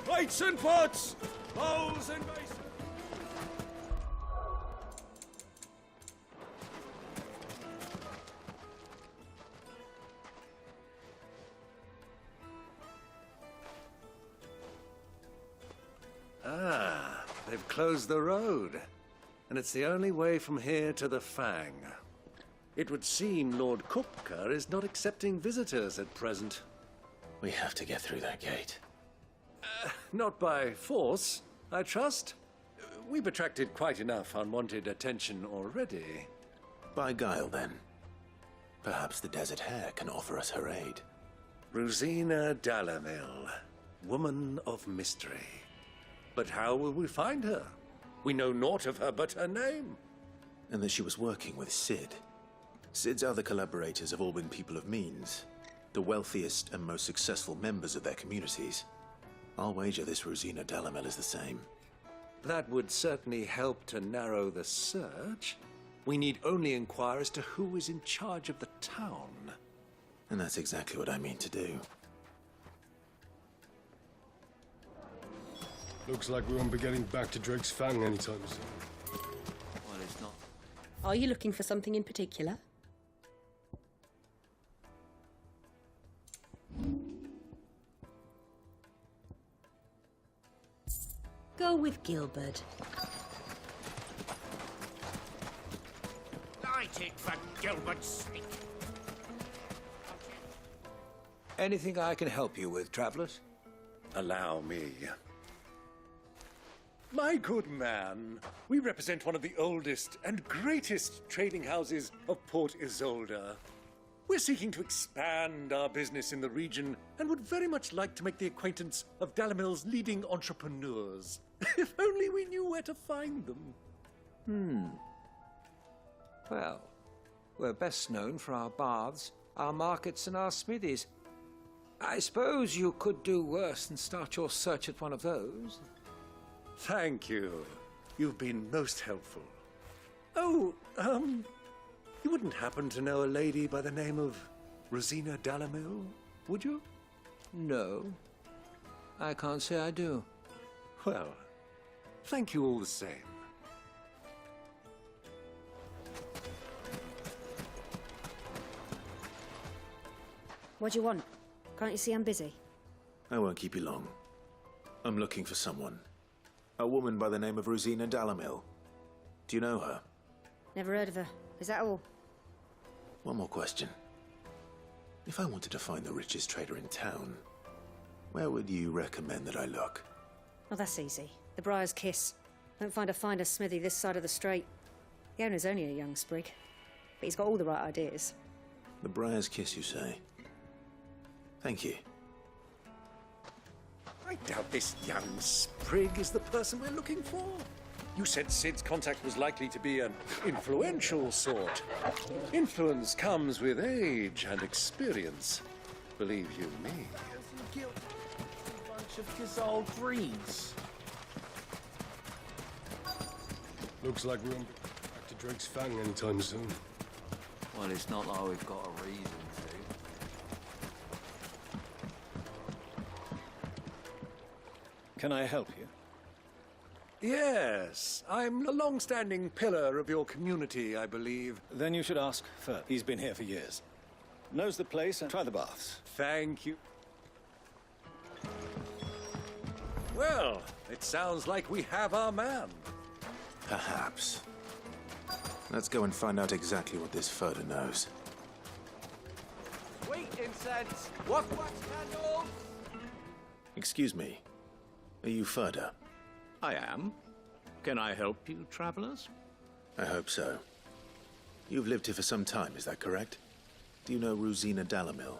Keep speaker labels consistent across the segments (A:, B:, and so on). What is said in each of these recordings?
A: Plates and pots! Bowls and basins!
B: Ah, they've closed the road. And it's the only way from here to the Fang. It would seem Lord Kupka is not accepting visitors at present.
C: We have to get through that gate.
B: Not by force, I trust. We've attracted quite enough unwanted attention already.
C: By guile, then. Perhaps the Desert Hare can offer us her aid.
B: Rosina Dalamil, woman of mystery. But how will we find her? We know naught of her but her name.
C: And that she was working with Sid. Sid's other collaborators have all been people of means, the wealthiest and most successful members of their communities. I'll wager this Rosina Dalamil is the same.
B: That would certainly help to narrow the search. We need only inquire as to who is in charge of the town.
C: And that's exactly what I mean to do.
A: Looks like we won't be getting back to Drake's Fang anytime soon.
B: Well, it's not.
D: Are you looking for something in particular? Go with Gilbert.
E: Light it for Gilbert's sake.
F: Anything I can help you with, travelers?
B: Allow me. My good man, we represent one of the oldest and greatest trading houses of Port Isolde. We're seeking to expand our business in the region and would very much like to make the acquaintance of Dalamil's leading entrepreneurs. If only we knew where to find them.
F: Well, we're best known for our baths, our markets, and our smithies. I suppose you could do worse than start your search at one of those.
B: Thank you. You've been most helpful. Oh, you wouldn't happen to know a lady by the name of Rosina Dalamil, would you?
F: No, I can't say I do.
B: Well, thank you all the same.
D: What do you want? Can't you see I'm busy?
C: I won't keep you long. I'm looking for someone. A woman by the name of Rosina Dalamil. Do you know her?
D: Never heard of her. Is that all?
C: One more question. If I wanted to find the richest trader in town, where would you recommend that I look?
D: Oh, that's easy. The Briar's Kiss. Don't find a finer smithy this side of the strait. The owner's only a young sprig, but he's got all the right ideas.
C: The Briar's Kiss, you say? Thank you.
B: I doubt this young sprig is the person we're looking for. You said Sid's contact was likely to be an influential sort. Influence comes with age and experience. Believe you me.
E: A bunch of dissolved reeds.
A: Looks like we won't be back to Drake's Fang anytime soon.
F: Well, it's not like we've got a reason to.
G: Can I help you?
B: Yes, I'm a long-standing pillar of your community, I believe.
G: Then you should ask Fer. He's been here for years. Knows the place and try the baths.
B: Thank you. Well, it sounds like we have our man.
C: Perhaps. Let's go and find out exactly what this Ferda knows.
E: Sweet incense. Wax candles.
C: Excuse me. Are you Ferda?
H: I am. Can I help you, travelers?
C: I hope so. You've lived here for some time, is that correct? Do you know Rosina Dalamil?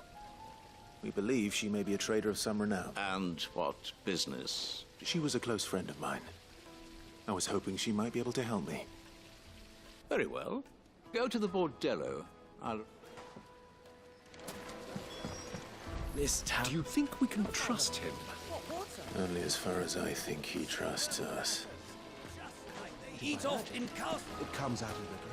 C: We believe she may be a trader of some renown.
H: And what business?
C: She was a close friend of mine. I was hoping she might be able to help me.
H: Very well. Go to the bordello.
B: Do you think we can trust him?
C: Only as far as I think he trusts us.
E: Eat off in castle.
I: It comes out of the ground.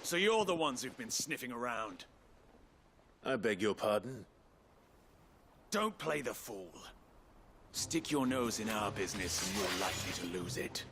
J: So you're the ones who've been sniffing around.
C: I beg your pardon?
J: Don't play the fool. Stick your nose in our business and you're likely to lose it.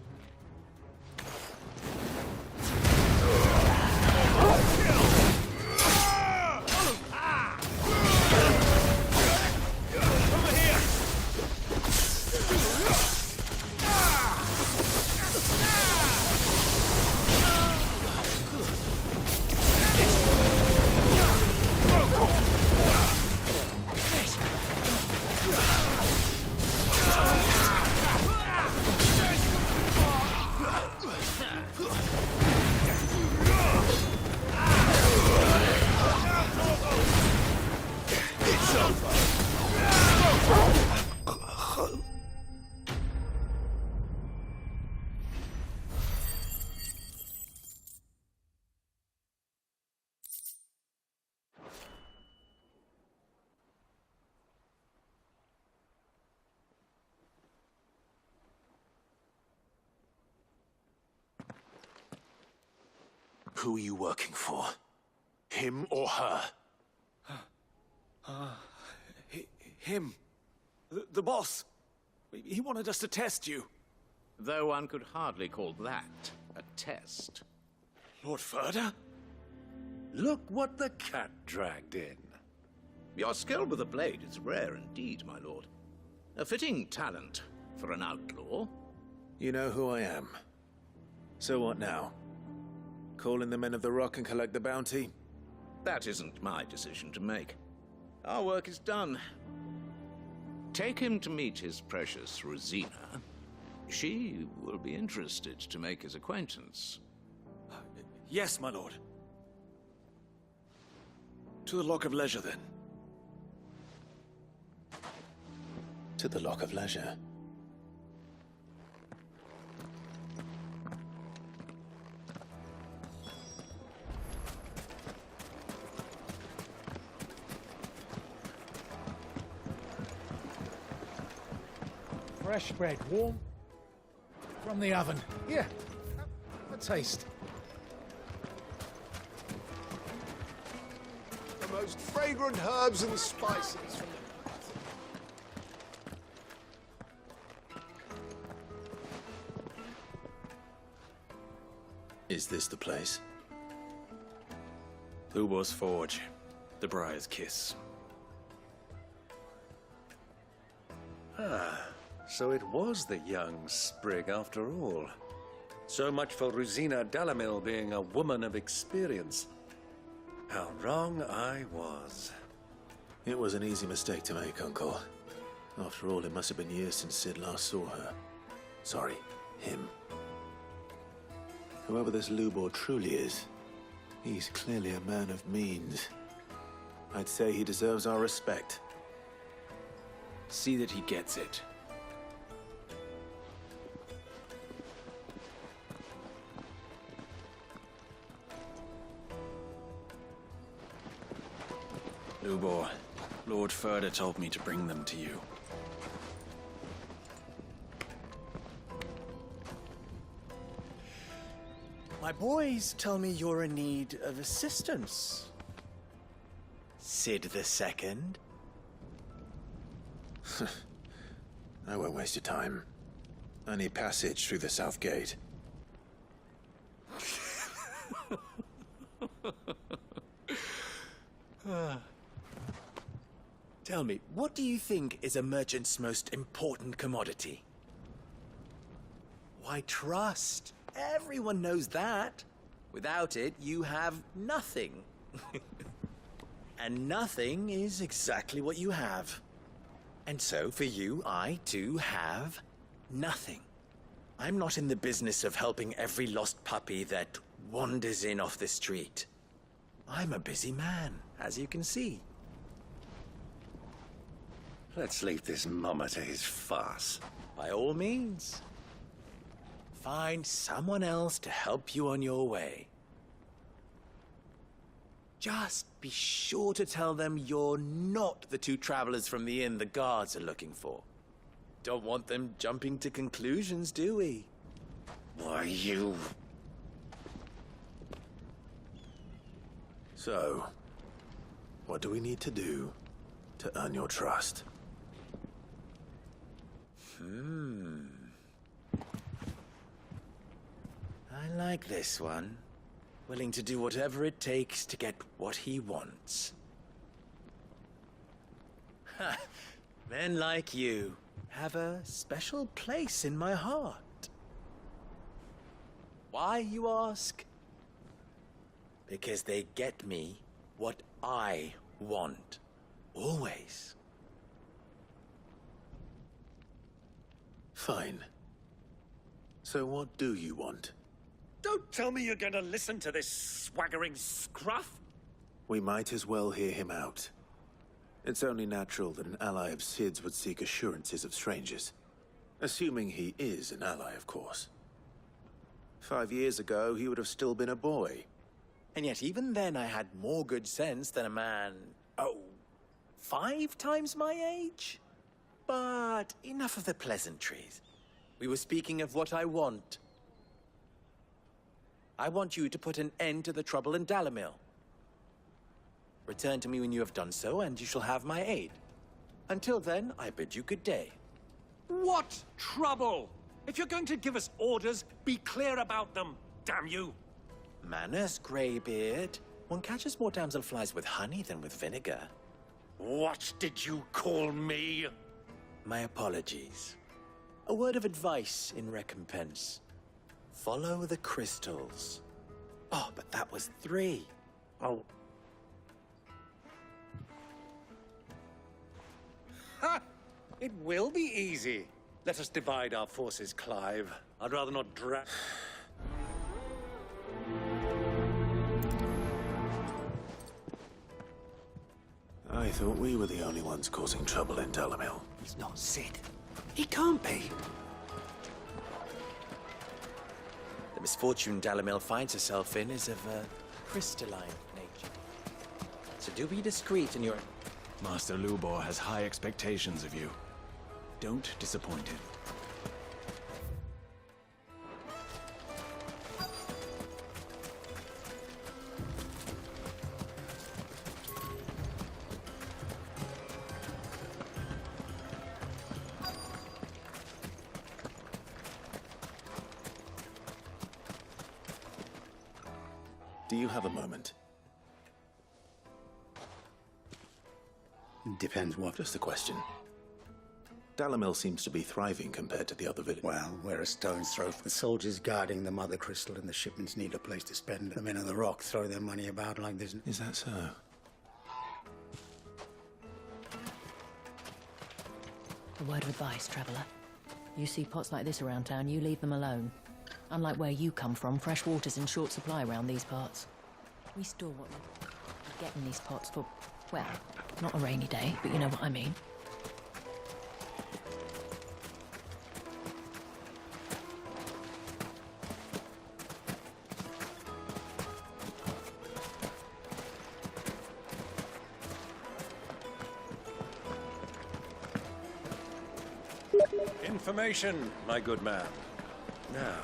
C: Who are you working for? Him or her?
J: Him. The boss. He wanted us to test you.
H: Though one could hardly call that a test.
J: Lord Ferda?
B: Look what the cat dragged in.
H: Your skill with the blade is rare indeed, my lord. A fitting talent for an outlaw.
C: You know who I am. So what now? Call in the Men of the Rock and collect the bounty?
H: That isn't my decision to make. Our work is done. Take him to meet his precious Rosina. She will be interested to make his acquaintance.
J: Yes, my lord. To the Lock of Leisure, then.
C: To the Lock of Leisure.
K: Fresh bread, warm from the oven. Here, have a taste.
A: The most fragrant herbs and spices from
C: Is this the place?
J: Ubor's Forge. The Briar's Kiss.
B: So it was the young sprig after all. So much for Rosina Dalamil being a woman of experience. How wrong I was.
C: It was an easy mistake to make, Uncle. After all, it must have been years since Sid last saw her. Sorry, him. Whoever this Lubor truly is, he's clearly a man of means. I'd say he deserves our respect.
J: See that he gets it. Lubor, Lord Ferda told me to bring them to you.
E: My boys tell me you're in need of assistance. Sid the Second?
C: I won't waste your time. I need passage through the south gate.
E: Tell me, what do you think is a merchant's most important commodity? Why, trust. Everyone knows that. Without it, you have nothing. And nothing is exactly what you have. And so, for you, I, too, have nothing. I'm not in the business of helping every lost puppy that wanders in off the street. I'm a busy man, as you can see.
B: Let's leave this mummer to his farce.
E: By all means. Find someone else to help you on your way. Just be sure to tell them you're not the two travelers from the inn the guards are looking for. Don't want them jumping to conclusions, do we?
J: Why, you...
C: So, what do we need to do to earn your trust?
E: I like this one. Willing to do whatever it takes to get what he wants. Ha! Men like you have a special place in my heart. Why, you ask? Because they get me what I want. Always.
C: Fine. So what do you want?
B: Don't tell me you're going to listen to this swaggering scruff.
C: We might as well hear him out. It's only natural that an ally of Sid's would seek assurances of strangers. Assuming he is an ally, of course. 5 years ago, he would have still been a boy.
E: And yet even then I had more good sense than a man, 5 times my age? But enough of the pleasantries. We were speaking of what I want. I want you to put an end to the trouble in Dalamil. Return to me when you have done so, and you shall have my aid. Until then, I bid you good day.
B: What trouble? If you're going to give us orders, be clear about them, damn you!
E: Manners, Greybeard. One catches more damselflies with honey than with vinegar.
B: What did you call me?
E: My apologies. A word of advice in recompense. Follow the crystals. Oh, but that was 3.
B: Oh. Ha! It will be easy. Let us divide our forces, Clive. I'd rather not drag...
C: I thought we were the only ones causing trouble in Dalamil.
E: He's not Sid. He can't be. The misfortune Dalamil finds herself in is of a crystalline nature. So do be discreet in your...
J: Master Lubor has high expectations of you. Don't disappoint him.
C: Do you have a moment?
L: Depends what.
C: Just a question. Dalamil seems to be thriving compared to the other villages.
L: Well, we're a stone's throw from the soldiers guarding the Mother Crystal, and the shipments need a place to spend. The men of the Rock throw their money about like there's...
C: Is that so?
M: A word of advice, traveller. You see pots like this around town, you leave them alone. Unlike where you come from, fresh water's in short supply around these parts. We store what we get in these pots for, well, not a rainy day, but you know what I mean.
B: Information, my good man. Now,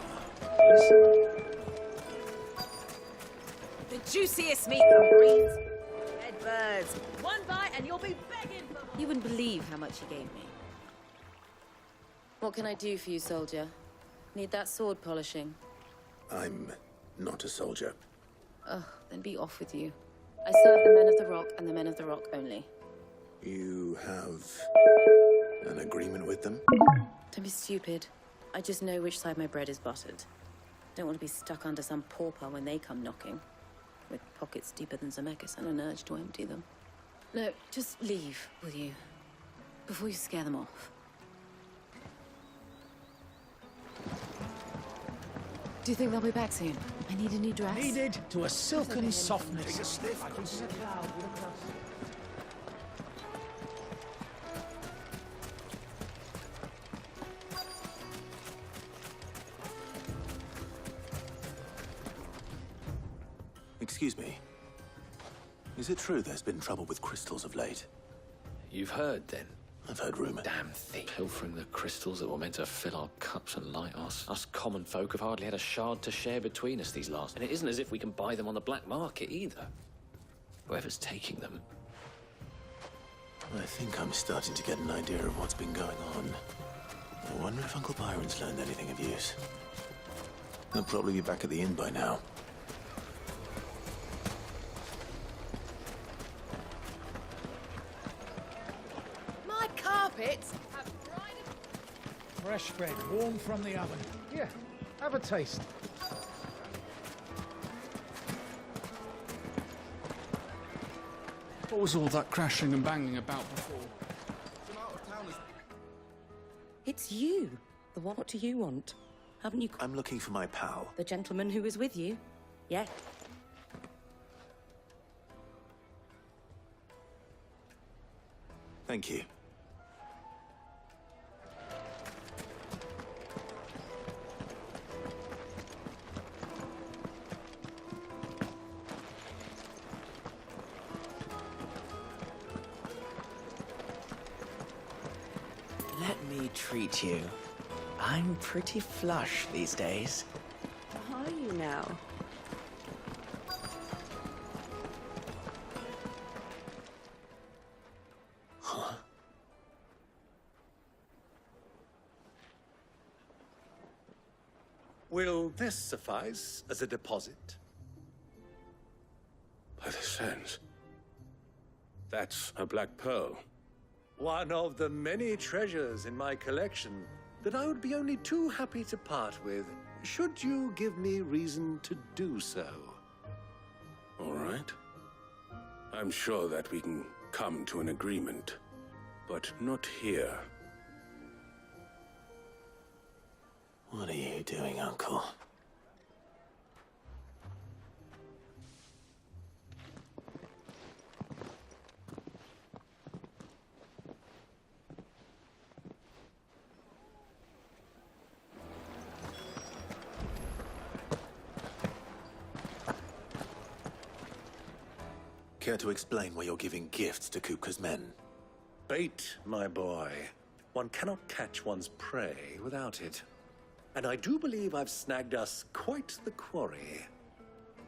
N: the juiciest meat from breeds, red birds. One bite and you'll be begging for more.
D: You wouldn't believe how much he gave me.
O: What can I do for you, soldier? Need that sword polishing?
C: I'm not a soldier.
O: Ugh, then be off with you. I serve the men of the Rock and the men of the Rock only.
C: You have an agreement with them?
O: Don't be stupid. I just know which side my bread is buttered. Don't want to be stuck under some pauper when they come knocking. With pockets deeper than Zemeckis and an urge to empty them. No, just leave, will you? Before you scare them off. Do you think they'll be back soon? I need a new dress.
K: Needed to a silken softness.
A: Take a sniff.
C: Excuse me. Is it true there's been trouble with crystals of late?
I: You've heard, then?
C: I've heard rumor.
I: Damn thief. Pilfering the crystals that were meant to fill our cups and light us. Us common folk have hardly had a shard to share between us these last... And it isn't as if we can buy them on the black market, either. Whoever's taking them...
C: I think I'm starting to get an idea of what's been going on. I wonder if Uncle Byron's learned anything of use. He'll probably be back at the inn by now.
N: My carpets have dried up.
K: Fresh bread, warm from the oven. Here, have a taste.
P: What was all that crashing and banging about before?
O: It's you. The what do you want? Haven't you...
C: I'm looking for my pal.
O: The gentleman who was with you? Yeah.
C: Thank you.
Q: Let me treat you. I'm pretty flush these days.
R: Are you now?
C: Huh?
B: Will this suffice as a deposit?
A: By the sands. That's a black pearl.
B: One of the many treasures in my collection that I would be only too happy to part with, should you give me reason to do so.
A: All right. I'm sure that we can come to an agreement, but not here.
C: What are you doing, Uncle? Care to explain why you're giving gifts to Kupka's men?
B: Bait, my boy. One cannot catch one's prey without it. And I do believe I've snagged us quite the quarry.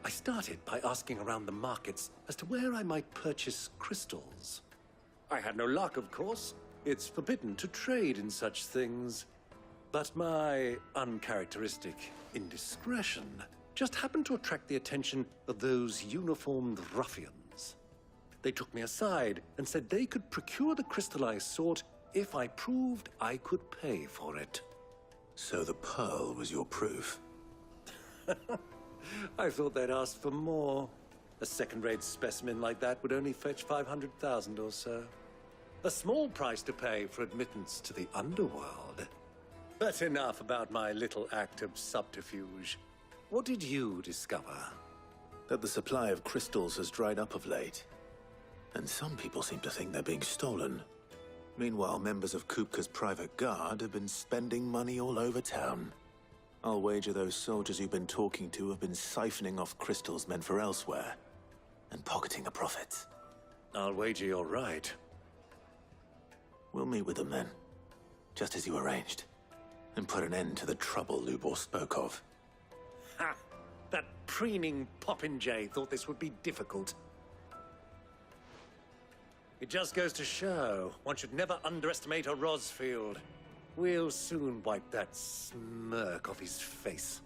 B: I started by asking around the markets as to where I might purchase crystals. I had no luck, of course. It's forbidden to trade in such things. But my uncharacteristic indiscretion just happened to attract the attention of those uniformed ruffians. They took me aside and said they could procure the crystal I sought if I proved I could pay for it.
C: So the pearl was your proof?
B: I thought they'd ask for more. A second-rate specimen like that would only fetch 500,000 or so. A small price to pay for admittance to the underworld. But enough about my little act of subterfuge. What did you discover?
C: That the supply of crystals has dried up of late. And some people seem to think they're being stolen. Meanwhile, members of Kupka's private guard have been spending money all over town. I'll wager those soldiers you've been talking to have been siphoning off crystals meant for elsewhere, and pocketing the profits.
B: I'll wager you're right.
C: We'll meet with them then, just as you arranged, and put an end to the trouble Lubor spoke of.
B: Ha! That preening popinjay thought this would be difficult. It just goes to show one should never underestimate a Rosfield. We'll soon wipe that smirk off his face.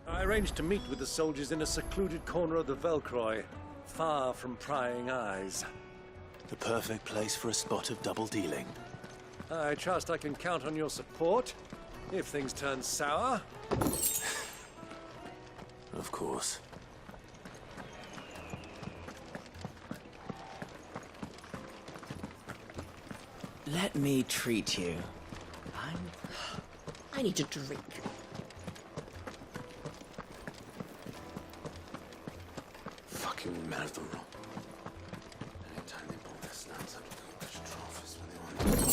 B: I arranged to meet with the soldiers in a secluded corner of the Velcroy, far from prying eyes.
C: The perfect place for a spot of double dealing.
B: I trust I can count on your support if things turn sour.
C: Of course.
Q: Let me treat you.
R: I need a drink.
A: Fucking men of the rock. Anytime they pull their snouts out of the English trough is when they want to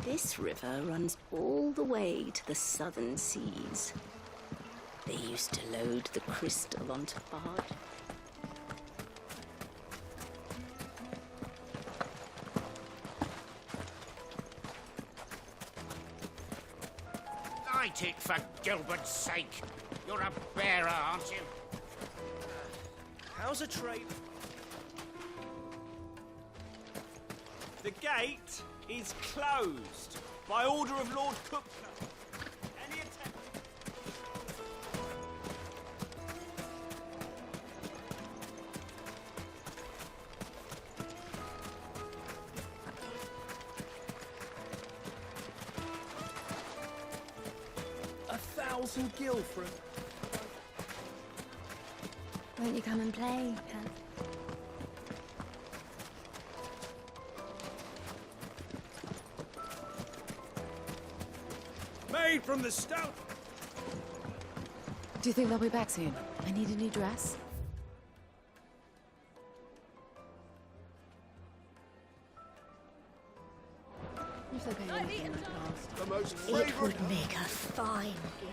R: This river runs all the way to the southern seas. They used to load the crystal onto barge.
S: Light it, for Gilbert's sake. You're a bearer, aren't you?
T: How's a trade? The gate is closed by order of Lord Cookcote. Any attempt?
K: $1,000 gil for it.
R: Won't you come and play, Kat?
K: Made from the stout.
O: Do you think they'll be back soon? I need a new dress. If they pay anything like last.
K: The most
R: It would make a fine gift.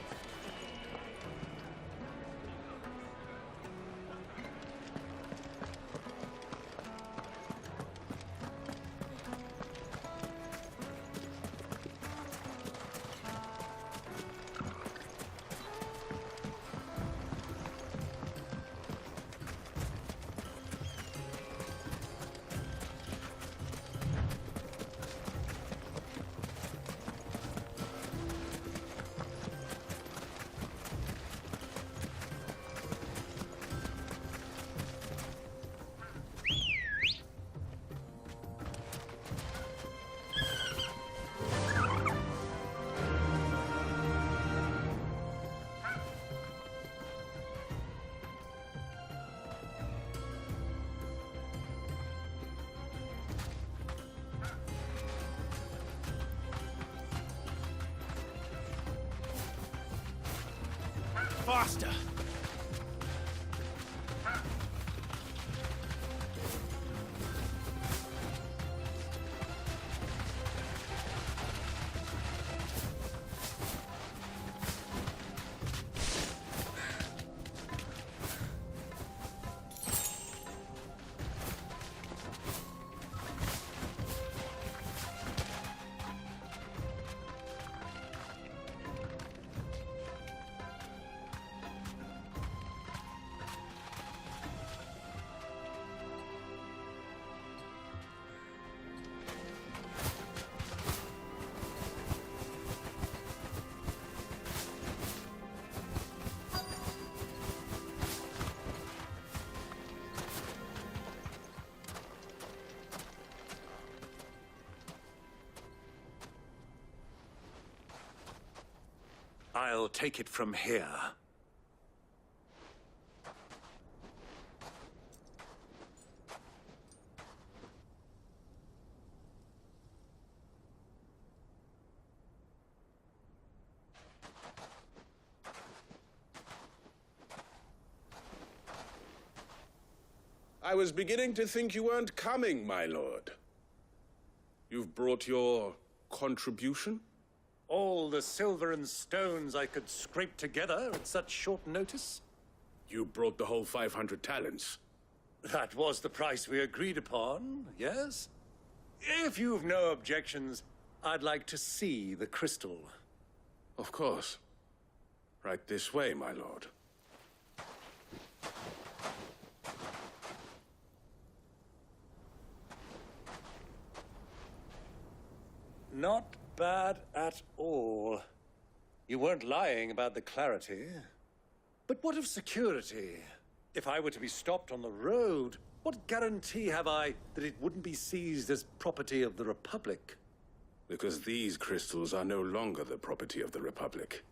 T: Faster!
B: I'll take it from here.
A: I was beginning to think you weren't coming, my lord. You've brought your contribution?
B: All the silver and stones I could scrape together at such short notice?
A: You brought the whole 500 talents.
B: That was the price we agreed upon, yes? If you've no objections, I'd like to see the crystal.
A: Of course. Right this way, my lord.
B: Not bad at all. You weren't lying about the clarity. But what of security? If I were to be stopped on the road, what guarantee have I that it wouldn't be seized as property of the Republic?
A: Because these crystals are no longer the property of the Republic.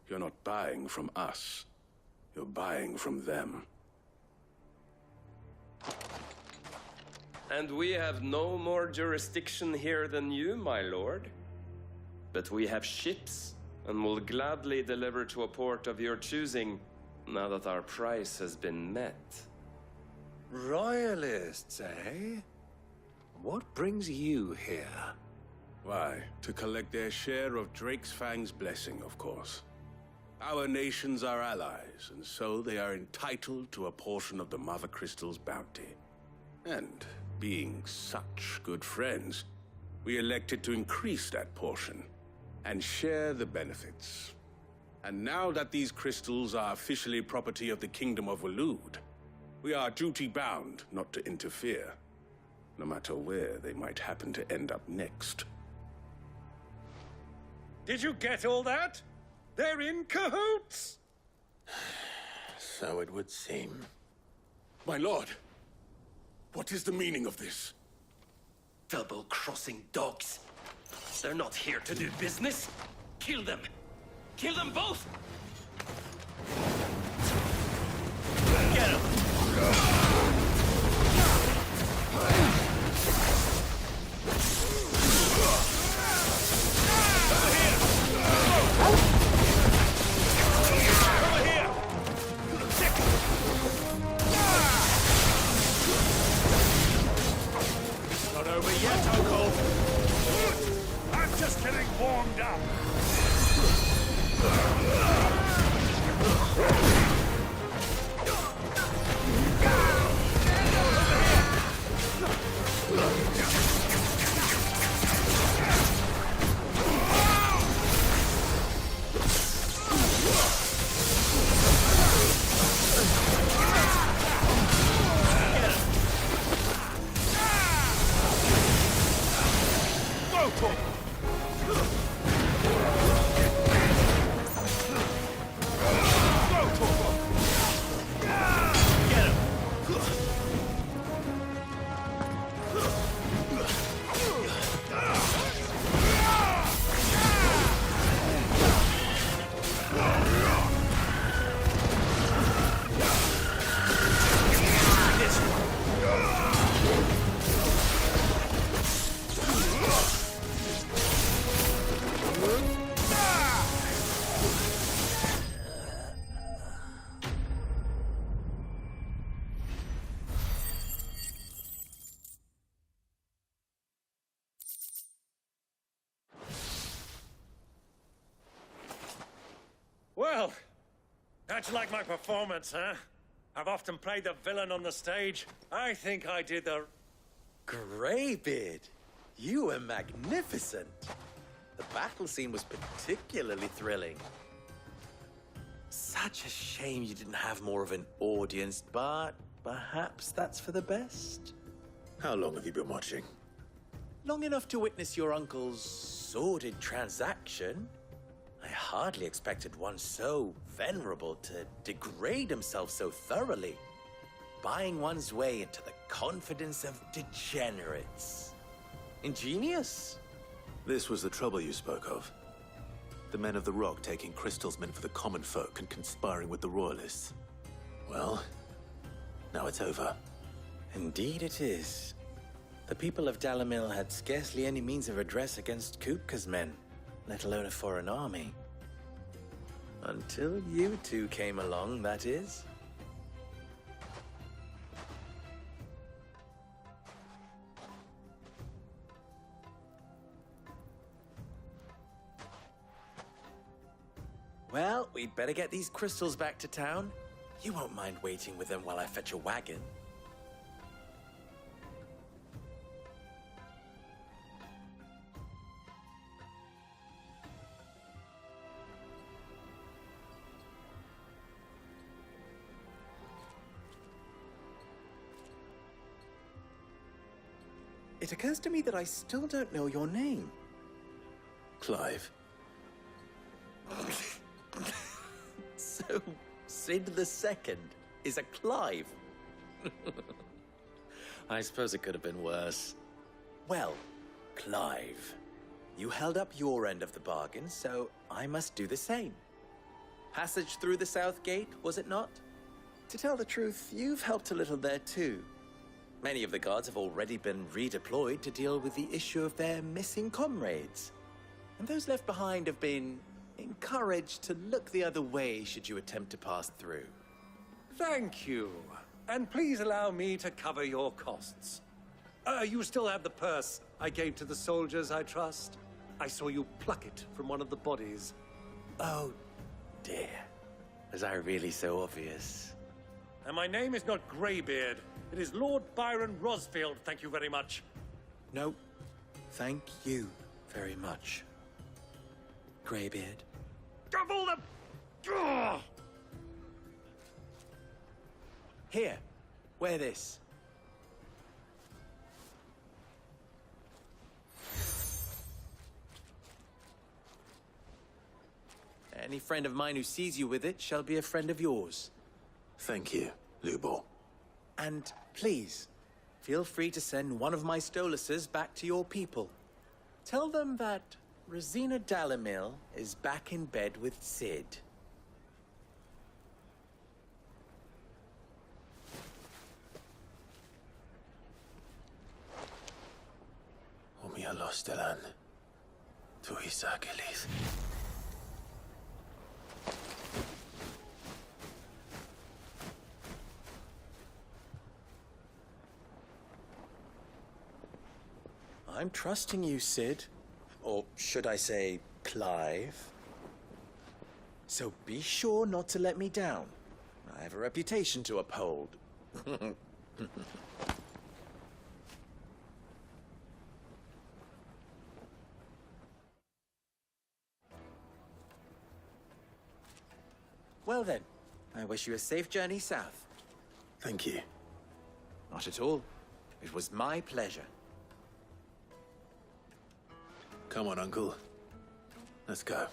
A: You're not buying from us. You're buying from them.
U: And we have no more jurisdiction here than you, my lord. But we have ships, and will gladly deliver to a port of your choosing, now that our price has been met.
B: Royalists, eh? What brings you here?
A: Why? To collect their share of Drake's Fang's blessing, of course. Our nations are allies, and so they are entitled to a portion of the Mother Crystal's bounty. And, being such good friends, we elected to increase that portion and share the benefits. And now that these crystals are officially property of the Kingdom of Waloed, we are duty-bound not to interfere, no matter where they might happen to end up next.
B: Did you get all that? They're in cahoots!
C: So it would seem.
A: My lord, what is the meaning of this?
F: Double-crossing dogs. They're not here to do business. Kill them. Kill them both! Get him!
B: Not over yet, Uncle. I'm just getting warmed up. Well, how'd you like my performance, huh? I've often played the villain on the stage. I think I did the...
E: Greybeard, you were magnificent. The battle scene was particularly thrilling. Such a shame you didn't have more of an audience, but perhaps that's for the best.
C: How long have you been watching?
E: Long enough to witness your uncle's sordid transaction. I hardly expected one so venerable to degrade himself so thoroughly, buying one's way into the confidence of degenerates. Ingenious.
C: This was the trouble you spoke of. The men of the Rock taking crystals meant for the common folk and conspiring with the Royalists. Well, now it's over.
E: Indeed it is. The people of Dalamil had scarcely any means of redress against Kupka's men, let alone a foreign army. Until you two came along, that is. Well, we'd better get these crystals back to town. You won't mind waiting with them while I fetch a wagon. It occurs to me that I still don't know your name.
C: Clive.
E: So, Sid the Second is a Clive. I suppose it could have been worse. Well, Clive, you held up your end of the bargain, so I must do the same. Passage through the South Gate, was it not? To tell the truth, you've helped a little there too. Many of the guards have already been redeployed to deal with the issue of their missing comrades. And those left behind have been encouraged to look the other way should you attempt to pass through.
B: Thank you. And please allow me to cover your costs. You still have the purse I gave to the soldiers I trust. I saw you pluck it from one of the bodies.
E: Oh, dear. Was I really so obvious?
B: And my name is not Greybeard. It is Lord Byron Rosfield, thank you very much.
E: No, thank you very much, Greybeard.
B: Double the... Ugh!
E: Here, wear this. Any friend of mine who sees you with it shall be a friend of yours.
C: Thank you, Lubor.
E: And please, feel free to send one of my Stoluses back to your people. Tell them that Rosina Dalamil is back in bed with Sid.
C: Omia Lostelan. Tuisa Gelis.
E: I'm trusting you, Sid. Or should I say, Clive. So be sure not to let me down. I have a reputation to uphold. Well then, I wish you a safe journey south.
C: Thank you.
E: Not at all. It was my pleasure.
C: Come on, Uncle. Let's go.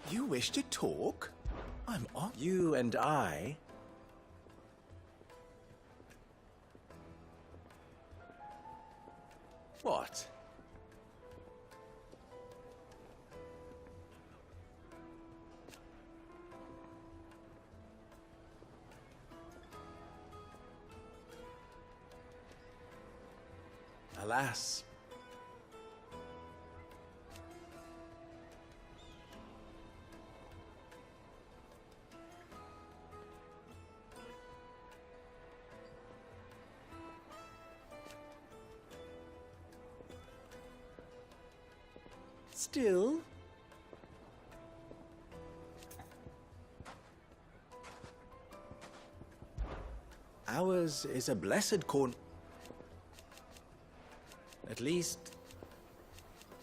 E: You wish to talk? I'm on. You and I. What? Alas. Still. Ours is a blessed corn. At least.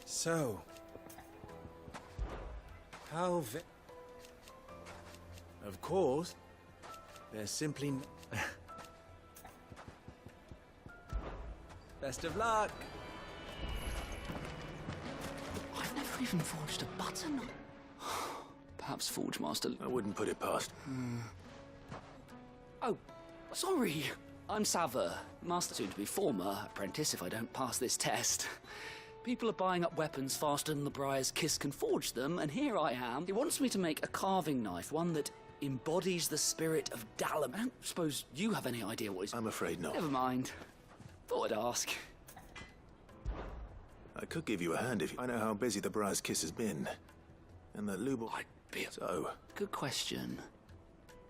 E: So. How Of course. There's simply. Best of luck.
P: I've never even forged a button. Perhaps Forge Master.
C: I wouldn't put it past.
P: Oh, sorry. I'm Sava, Master soon to be former apprentice if I don't pass this test. People are buying up weapons faster than the Briar's Kiss can forge them, and here I am. He wants me to make a carving knife, one that embodies the spirit of Dalam. I don't suppose you have any idea what he's...
C: I'm afraid not.
P: Never mind. Thought I'd ask.
C: I could give you a hand if I know how busy the Briar's Kiss has been. And that Lubor...
P: I'd be...
C: So...
P: Good question.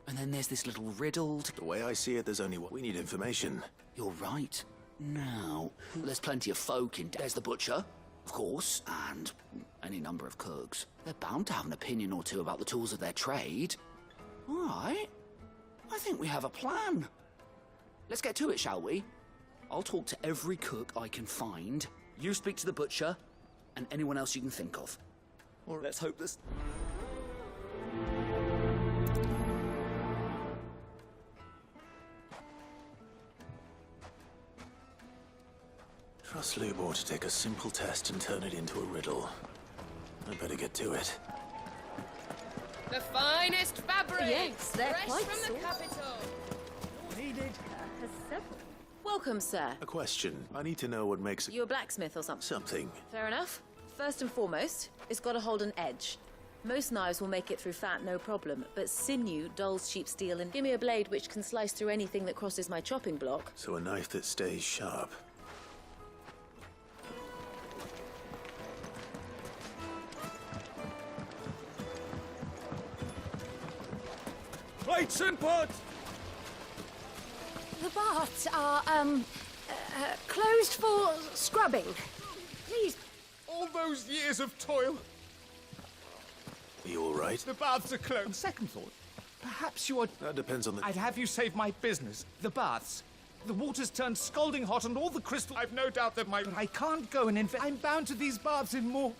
P: And then there's this little riddled...
C: The way I see it, there's only one. We need information.
P: You're right. Now, there's plenty of folk in... There's the butcher, of course, and any number of cooks. They're bound to have an opinion or two about the tools of their trade. All right. I think we have a plan. Let's get to it, shall we? I'll talk to every cook I can find. You speak to the butcher, and anyone else you can think of. Or let's hope this...
C: Trust Lubor to take a simple test and turn it into a riddle. I better get to it.
G: The finest fabric!
O: Yes, they're
G: fresh
O: quite
G: from the
O: soft.
G: capital!
K: Needed.
O: Welcome, sir.
C: A question. I need to know what makes
O: You a blacksmith or something?
C: something.
O: Fair enough. First and foremost, it's got to hold an edge. Most knives will make it through fat, no problem, but sinew dulls cheap steel, and give me a blade which can slice through anything that crosses my chopping block.
C: So a knife that stays sharp.
B: gates and put!
R: The baths are, closed for scrubbing. Please.
J: All those years of toil.
C: Are you all right?
J: The baths are closed. On second thought, perhaps you are...
C: That depends on the...
J: I'd have you save my business. The baths. The water's turned scalding hot and all the crystal... I've no doubt that my... But I can't go and invest... I'm bound to these baths in more...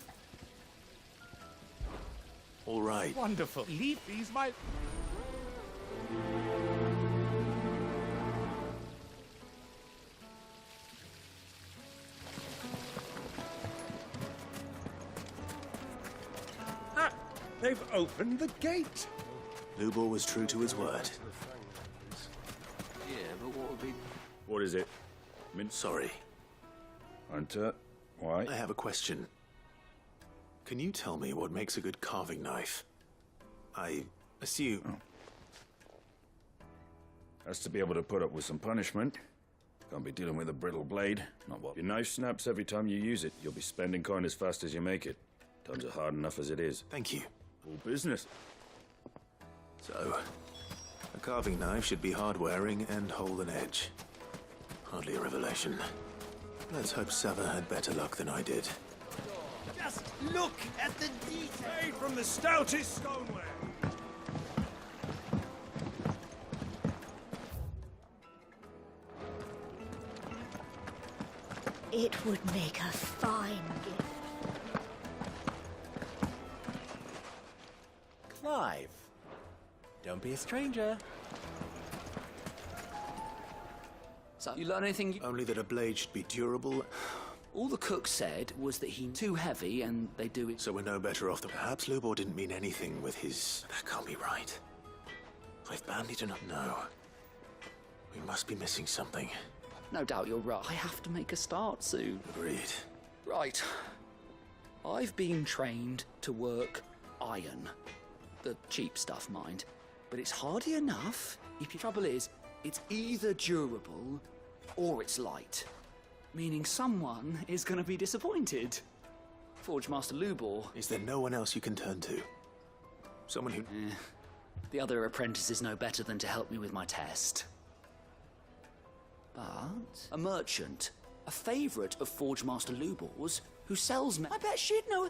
C: All right.
J: Wonderful. Leave these, my...
B: Ah, they've opened the gate.
C: Lubor was true to his word.
J: Yeah, but what would be...
H: What is it?
C: Sorry.
H: Hunter, why?
C: I have a question. Can you tell me what makes a good carving knife? I assume...
H: Has to be able to put up with some punishment. Can't be dealing with a brittle blade. Not what. Your knife snaps every time you use it. You'll be spending coin as fast as you make it. Times are hard enough as it is.
C: Thank you.
H: All business.
C: So, a carving knife should be hard-wearing and hold an edge. Hardly a revelation. Let's hope Sava had better luck than I did.
T: Just look at the detail.
B: Made from the stoutest stoneware.
R: It would make a fine gift.
Q: Clive, don't be a stranger.
P: So, you learn anything?
C: Only that a blade should be durable.
P: All the cook said was that he's too heavy and they do it...
C: So we're no better off than... Perhaps Lubor didn't mean anything with his... That can't be right. I've badly do not know. We must be missing something.
P: No doubt you're right. I have to make a start soon.
C: Agreed.
P: Right. I've been trained to work iron. The cheap stuff, mind. But it's hardy enough. The trouble is, it's either durable or it's light. Meaning someone is going to be disappointed. Forge Master Lubor.
C: Is there no one else you can turn to? Someone who...
P: The other apprentices know better than to help me with my test. But a merchant, a favourite of Forge Master Lubor's, who sells me... I bet she'd know...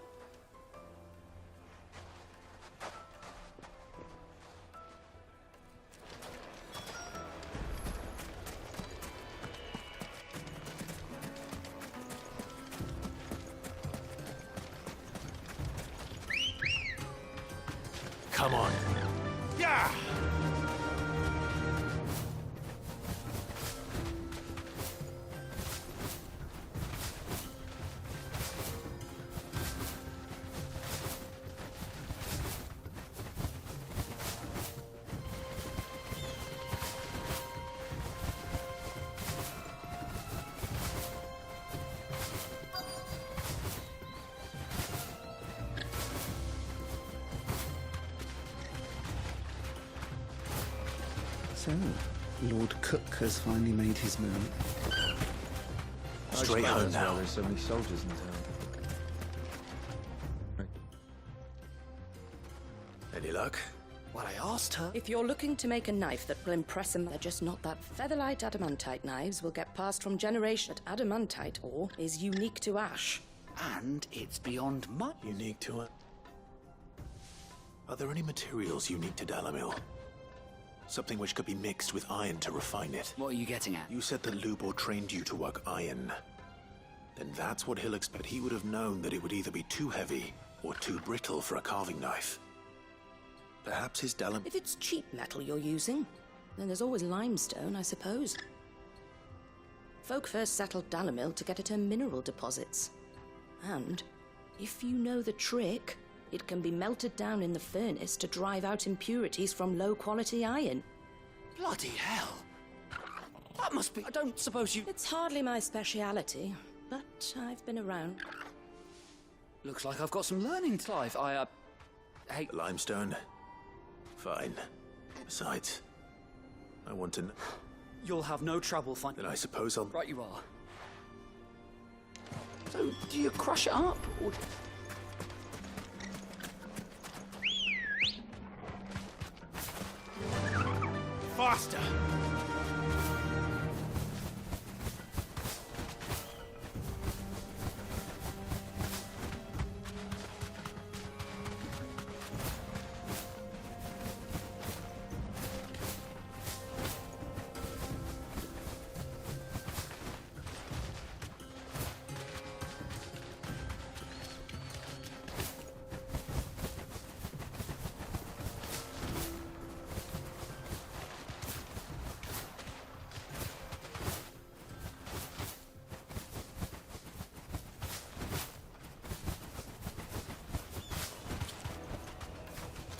C: Come on.
B: Yeah!
L: So, Lord Cook has finally made his move.
C: Straight home now.
H: There's so many soldiers in town.
C: Any luck?
P: Well, I asked her.
N: If you're looking to make a knife that will impress them, they're just not that. Featherlight adamantite knives will get passed from generation. But adamantite ore is unique to ash.
P: And it's beyond my...
C: Unique to it? Are there any materials unique to Dalamil? Something which could be mixed with iron to refine it.
P: What are you getting at?
C: You said that Lubor trained you to work iron. Then that's what he'll expect. He would have known that it would either be too heavy or too brittle for a carving knife. Perhaps his Dalam...
N: If it's cheap metal you're using, then there's always limestone, I suppose. Folk first settled Dalamil to get at her mineral deposits. And, if you know the trick, it can be melted down in the furnace to drive out impurities from low-quality iron.
P: Bloody hell. That must be... I don't suppose you...
N: It's hardly my speciality, but I've been around.
P: Looks like I've got some learning, Clive. I hate...
C: Limestone? Fine. Besides, I want to know...
P: You'll have no trouble finding...
C: Then I suppose I'll...
P: Right you are. So, do you crush it up, or...
K: faster!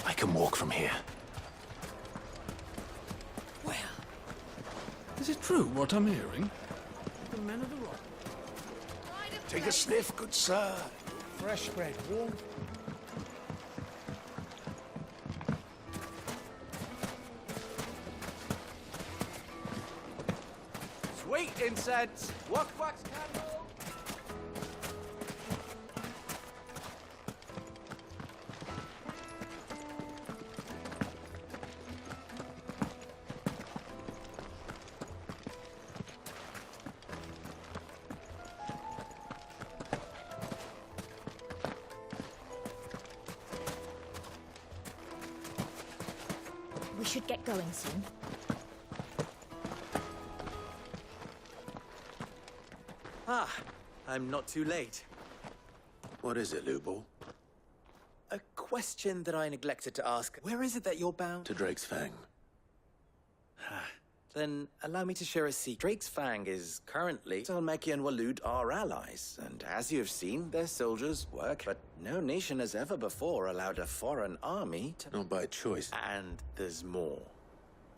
C: I can walk from here.
K: Where?
M: Is it true what I'm hearing?
K: The men of the rock.
M: Take a sniff, good sir.
K: Fresh bread, warm.
T: Sweet incense. Wax candle.
V: We should get going soon.
E: Ah, I'm not too late.
C: What is it, Lubor?
E: A question that I neglected to ask. Where is it that you're bound?
C: To Drake's Fang.
E: Then allow me to share a secret. Drake's Fang is currently... Salmeki and Waloed are allies, and as you have seen, their soldiers work. But no nation has ever before allowed a foreign army to...
C: Not by choice.
E: And there's more.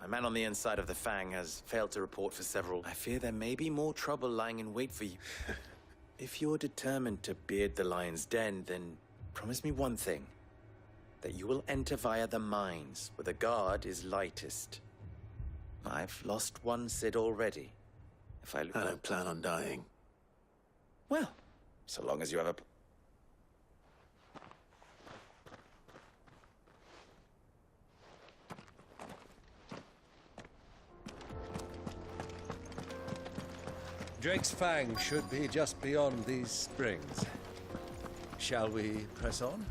E: A man on the inside of the Fang has failed to report for several... I fear there may be more trouble lying in wait for you. If you're determined to beard the lion's den, then promise me one thing. That you will enter via the mines, where the guard is lightest. I've lost one Cid already. If I
C: don't plan on dying.
E: Well, so long as you have a...
B: Drake's Fang should be just beyond these springs. Shall we press on?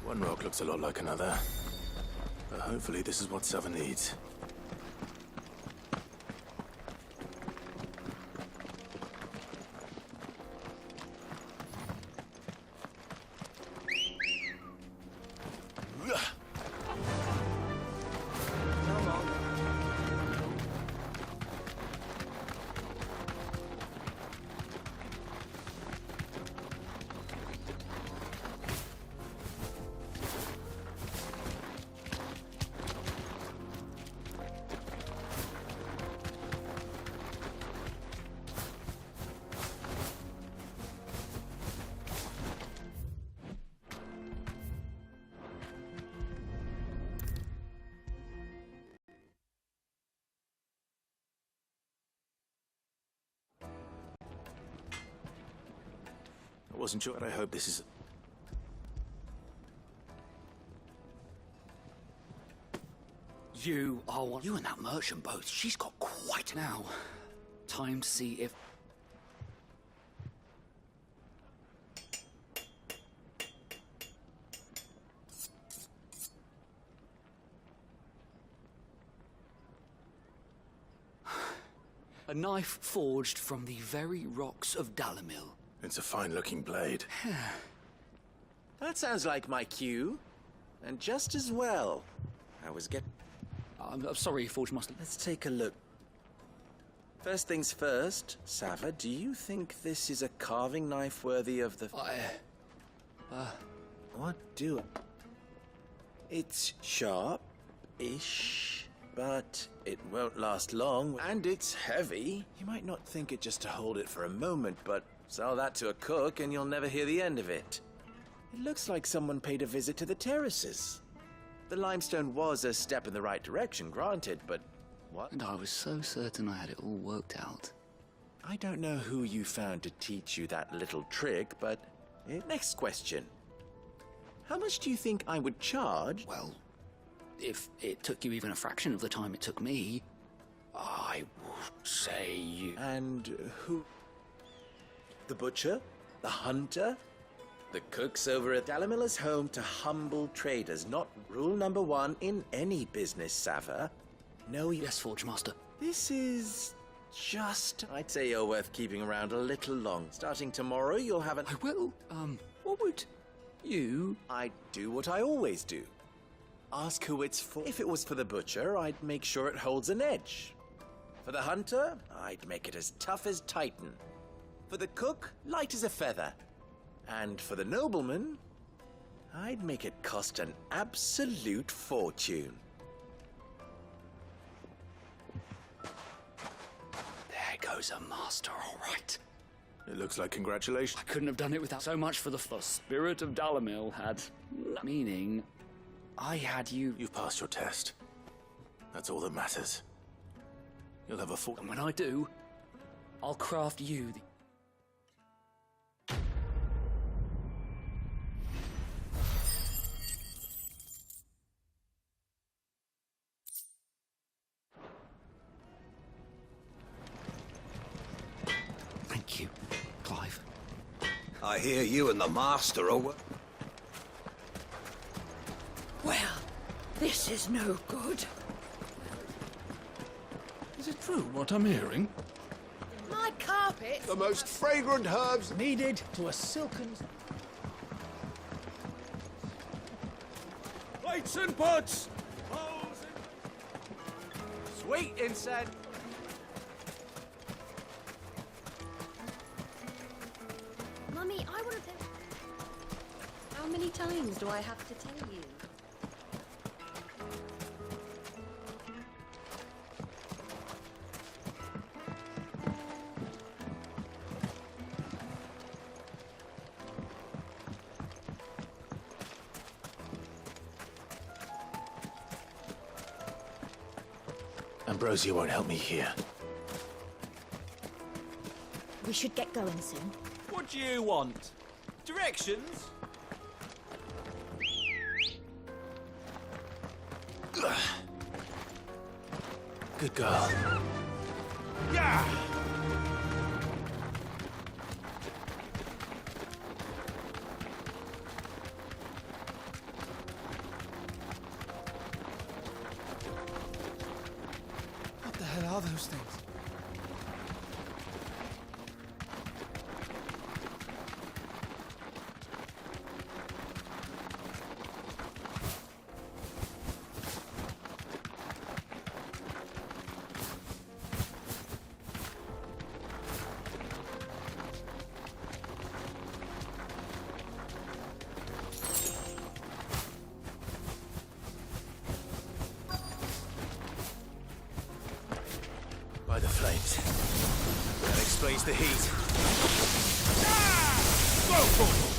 C: One rock looks a lot like another. But hopefully this is what Sava needs. I wasn't sure, but I hope this is...
P: You are one. You and that merchant boat, she's got quite... Now, time to see if... A knife forged from the very rocks of Dalamil.
C: It's a fine-looking blade.
E: That sounds like my cue. And just as well. I was
P: I'm sorry, Forge Master.
E: Let's take a look. First things first, Sava, do you think this is a carving knife worthy of the... What do I... It's sharp-ish, but it won't last long, and it's heavy. You might not think it just to hold it for a moment, but sell that to a cook and you'll never hear the end of it. It looks like someone paid a visit to the terraces. The limestone was a step in the right direction, granted, but
C: What?
P: And I was so certain I had it all worked out.
E: I don't know who you found to teach you that little trick, but next question. How much do you think I would charge?
P: Well, if it took you even a fraction of the time it took me, I would say you...
E: And who? The butcher? The hunter? The cooks over at Dalamil is home to humble traders, not rule number one in any business, Sava. No,
P: Yes, Forge Master.
E: This is just... I'd say you're worth keeping around a little long. Starting tomorrow, you'll have an...
P: I will. What would you...
E: I'd do what I always do. Ask who it's for. If it was for the butcher, I'd make sure it holds an edge. For the hunter, I'd make it as tough as Titan. For the cook, light as a feather. And for the nobleman, I'd make it cost an absolute fortune.
P: There goes a master, all right.
C: It looks like congratulations.
P: I couldn't have done it without so much for the spirit of Dalamil had... Meaning, I had you...
C: You've passed your test. That's all that matters. You'll have a full...
P: And when I do, I'll craft you the... Thank you, Clive.
M: I hear you and the master are...
R: Well, this is no good.
M: Is it true what I'm hearing?
G: My carpet.
M: The most fragrant herbs...
K: Needed to a silken...
B: Plates and pots!
E: Sweet incense!
N: Mummy, I want to... How many times do I have to tell you?
C: Ambrosia won't help me here.
V: We should get going soon.
T: What do you want? Directions?
C: Good girl.
T: Yeah!
J: What the hell are those things?
C: By the flames. That explains the heat.
T: Go for it!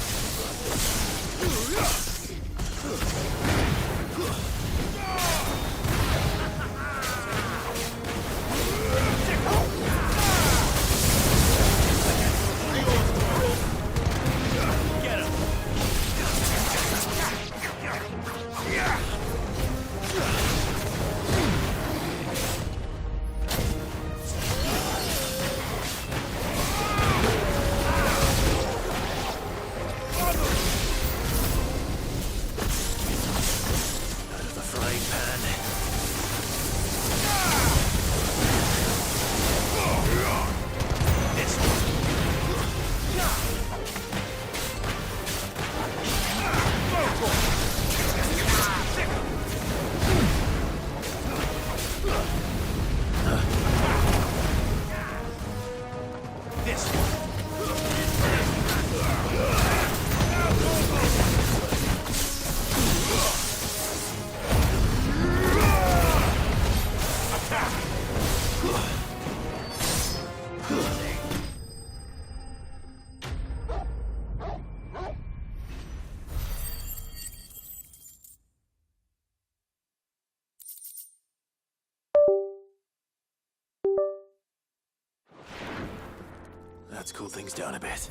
C: That's cooled things down a bit.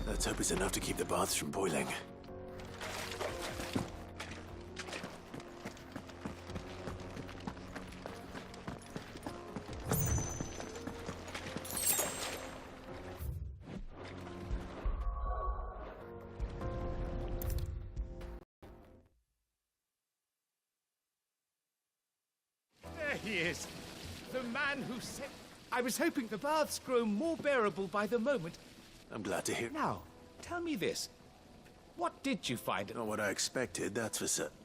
C: Let's hope it's enough to keep the baths from boiling.
J: There he is. The man who said... I was hoping the baths grow more bearable by the moment.
C: I'm glad to hear.
J: Now, tell me this. What did you find?
C: Not what I expected, that's for certain.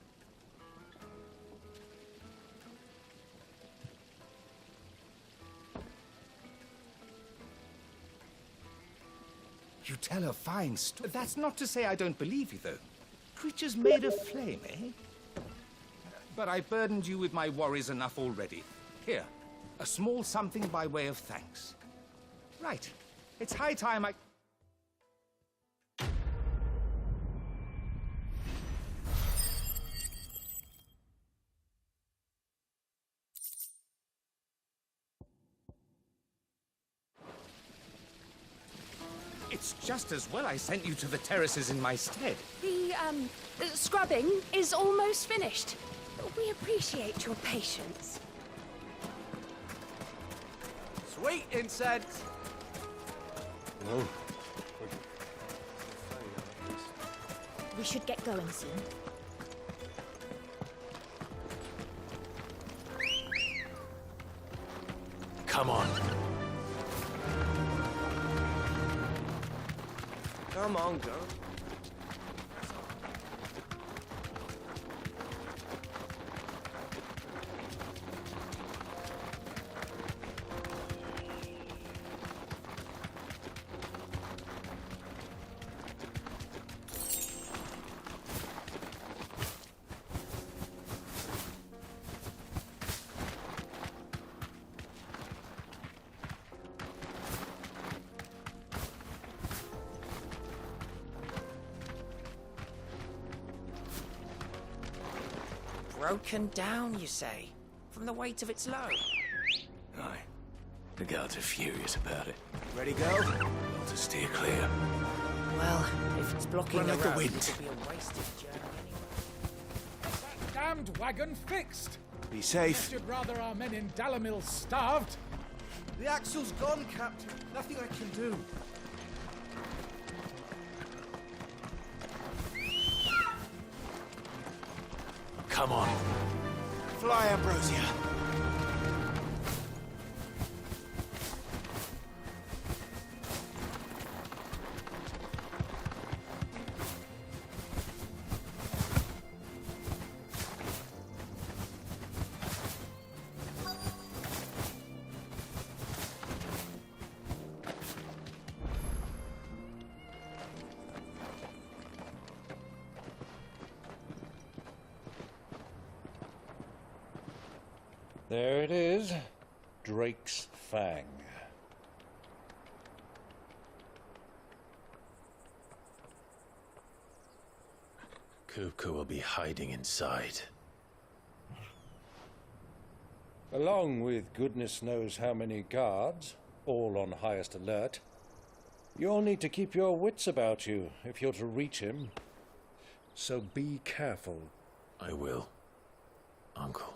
J: You tell a fine story. That's not to say I don't believe you, though. Creatures made of flame, eh? But I burdened you with my worries enough already. Here, a small something by way of thanks. Right. It's high time I... It's just as well I sent you to the terraces in my stead.
G: The scrubbing is almost finished. We appreciate your patience.
T: Sweet incense!
K: No.
V: We should get going soon.
C: Come on.
T: Come on, girl.
Q: Broken down, you say? From the weight of its load?
C: Aye. The guards are furious about it.
L: Ready, go?
C: Well, to steer clear.
Q: Well, if it's blocking
C: Run
Q: the
C: like the
Q: road,
C: wind.
Q: it'll be a wasted journey anyway.
K: That damned wagon fixed.
C: Be safe.
K: You'd rather our men in Dalamil starved.
J: The axle's gone, Captain. Nothing I can do.
C: Come on. Fly, Ambrosia.
B: There it is. Drake's Fang.
C: Kupka will be hiding inside.
B: Along with goodness knows how many guards, all on highest alert. You'll need to keep your wits about you if you're to reach him. So be careful.
C: I will, Uncle.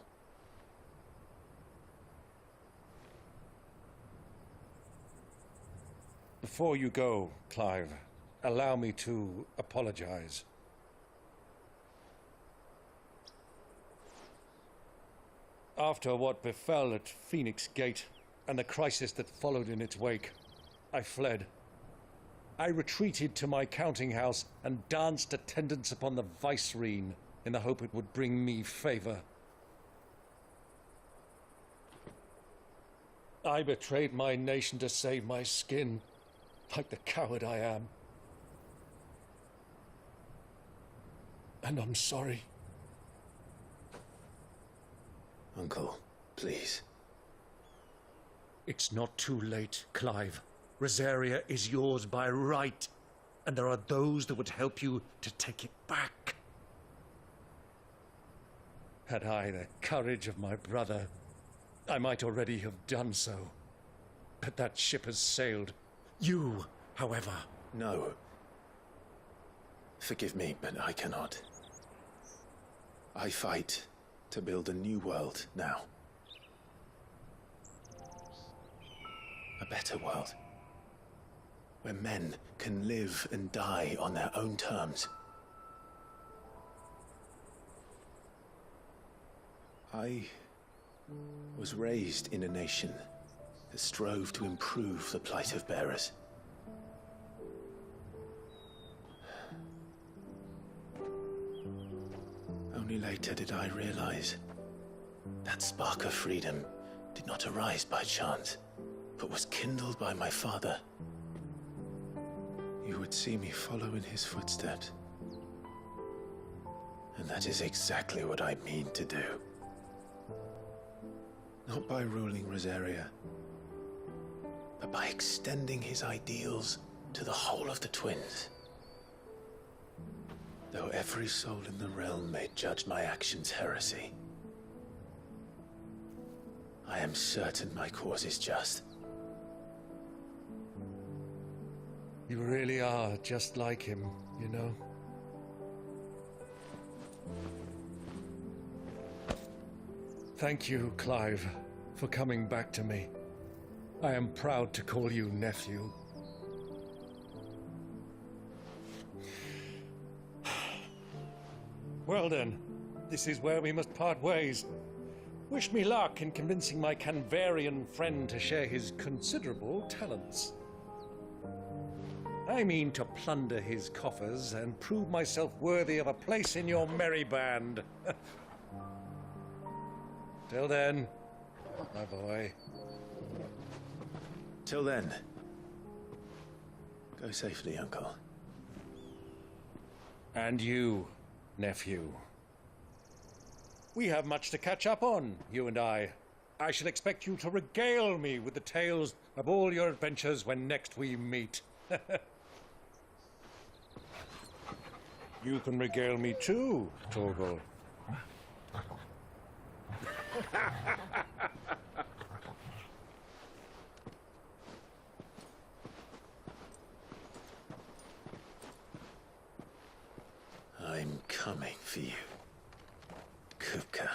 B: Before you go, Clive, allow me to apologize. After what befell at Phoenix Gate and the crisis that followed in its wake, I fled. I retreated to my counting house and danced attendance upon the vicereine in the hope it would bring me favor. I betrayed my nation to save my skin, like the coward I am. And I'm sorry.
C: Uncle, please.
B: It's not too late, Clive. Rosaria is yours by right, and there are those that would help you to take it back. Had I the courage of my brother, I might already have done so. But that ship has sailed, You, however...
C: No. Forgive me, but I cannot. I fight to build a new world now. A better world. Where men can live and die on their own terms. I was raised in a nation that strove to improve the plight of bearers. Only later did I realize that spark of freedom did not arise by chance, but was kindled by my father. You would see me follow in his footsteps. And that is exactly what I mean to do. Not by ruling Rosaria, but by extending his ideals to the whole of the twins. Though every soul in the realm may judge my actions heresy, I am certain my cause is just.
B: You really are just like him, you know? Thank you, Clive, for coming back to me. I am proud to call you nephew. Well then, this is where we must part ways. Wish me luck in convincing my Canvarian friend to share his considerable talents. I mean to plunder his coffers and prove myself worthy of a place in your merry band. Till then, my boy.
C: Till then, go safely, Uncle.
B: And you, nephew. We have much to catch up on, you and I. I shall expect you to regale me with the tales of all your adventures when next we meet. You can regale me too, Torgal.
C: I'm coming for you, Kupka.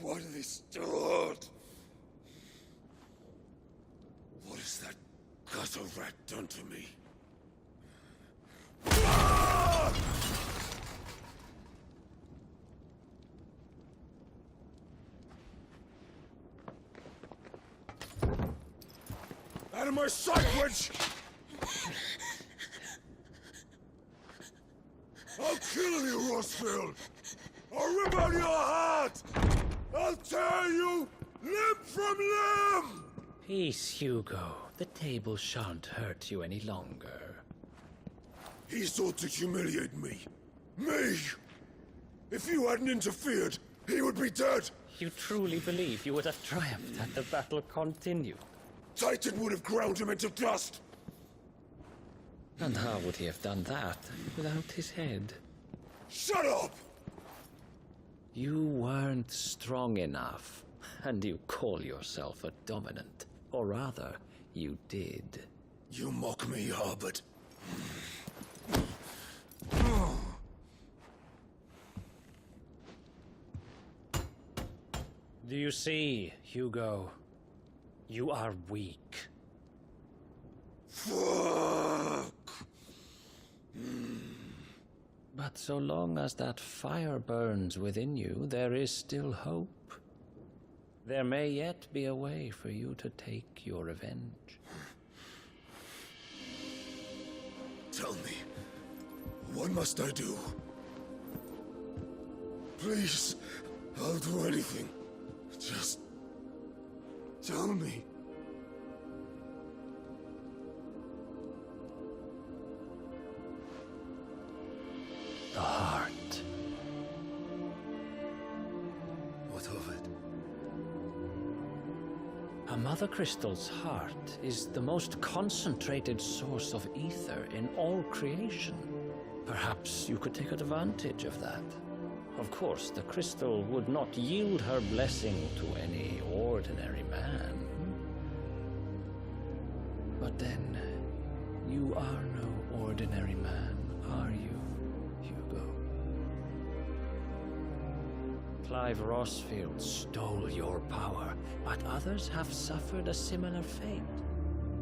B: What have they stored? What has that gutter rat done to me? Out of my sight, witch! I'll kill you, Rossfield! I'll rip out your heart! I'll tear you limb from limb!
D: Peace, Hugo. The table shan't hurt you any longer.
B: He sought to humiliate me. Me! If you hadn't interfered, he would be dead!
D: You truly believe you would have triumphed had the battle continued?
B: Titan would have ground him into dust!
D: And how would he have done that without his head?
B: Shut up!
D: You weren't strong enough, and you call yourself a dominant. Or rather, you did.
B: You mock me, Harbert.
D: Do you see, Hugo? You are weak. But so long as that fire burns within you, there is still hope. There may yet be a way for you to take your revenge.
M: Tell me, what must I do? Please, I'll do anything. Just tell me.
D: The heart.
M: What of it?
D: A mother crystal's heart is the most concentrated source of ether in all creation. Perhaps you could take advantage of that. Of course, the crystal would not yield her blessing to any ordinary man. But then, you are no ordinary man, are you, Hugo? Clive Rossfield stole your power, but others have suffered a similar fate,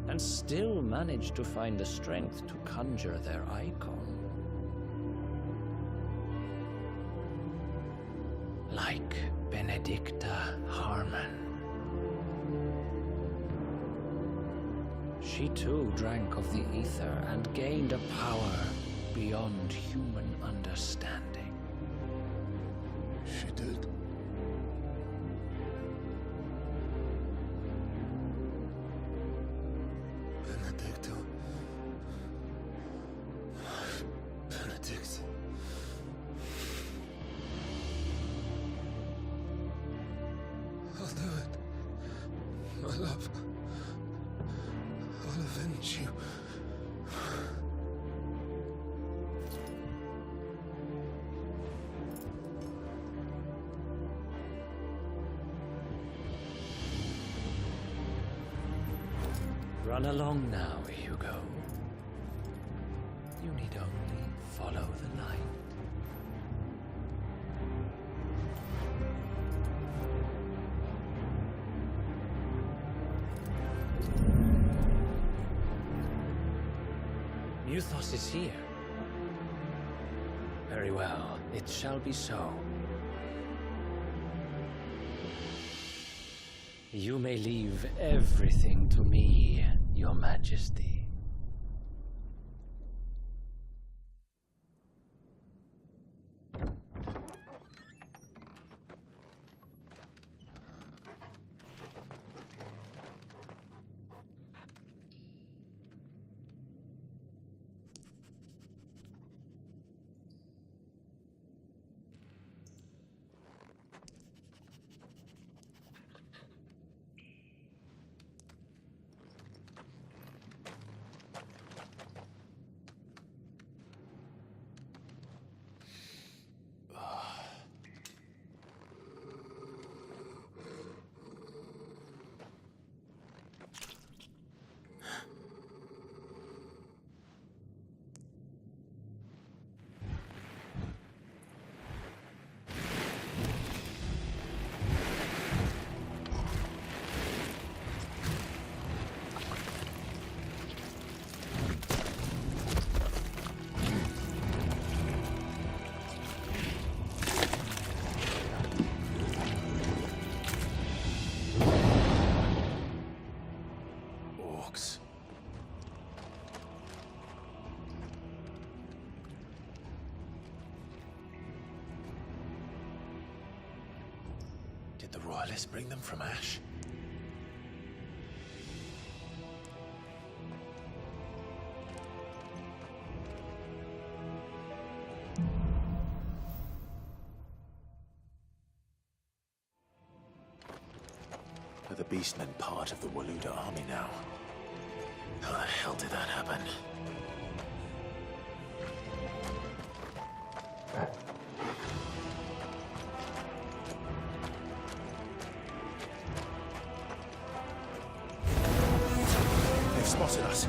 D: and still managed to find the strength to conjure their icon. Like Benedicta Harmon. She too drank of the ether and gained a power beyond human understanding.
M: She did. Benedicta. Benedict. I'll do it. My love. I'll avenge you.
D: Run along now, Hugo. You need only follow the light. Muthos is here. Very well, it shall be so. You may leave everything to me, Your Majesty.
C: Did the Royalists bring them from Ash? Are the Beastmen part of the Waluda army now? How the hell did that happen? They've spotted us.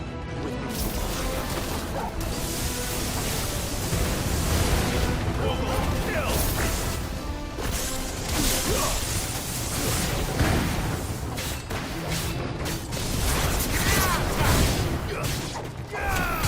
M: Kill!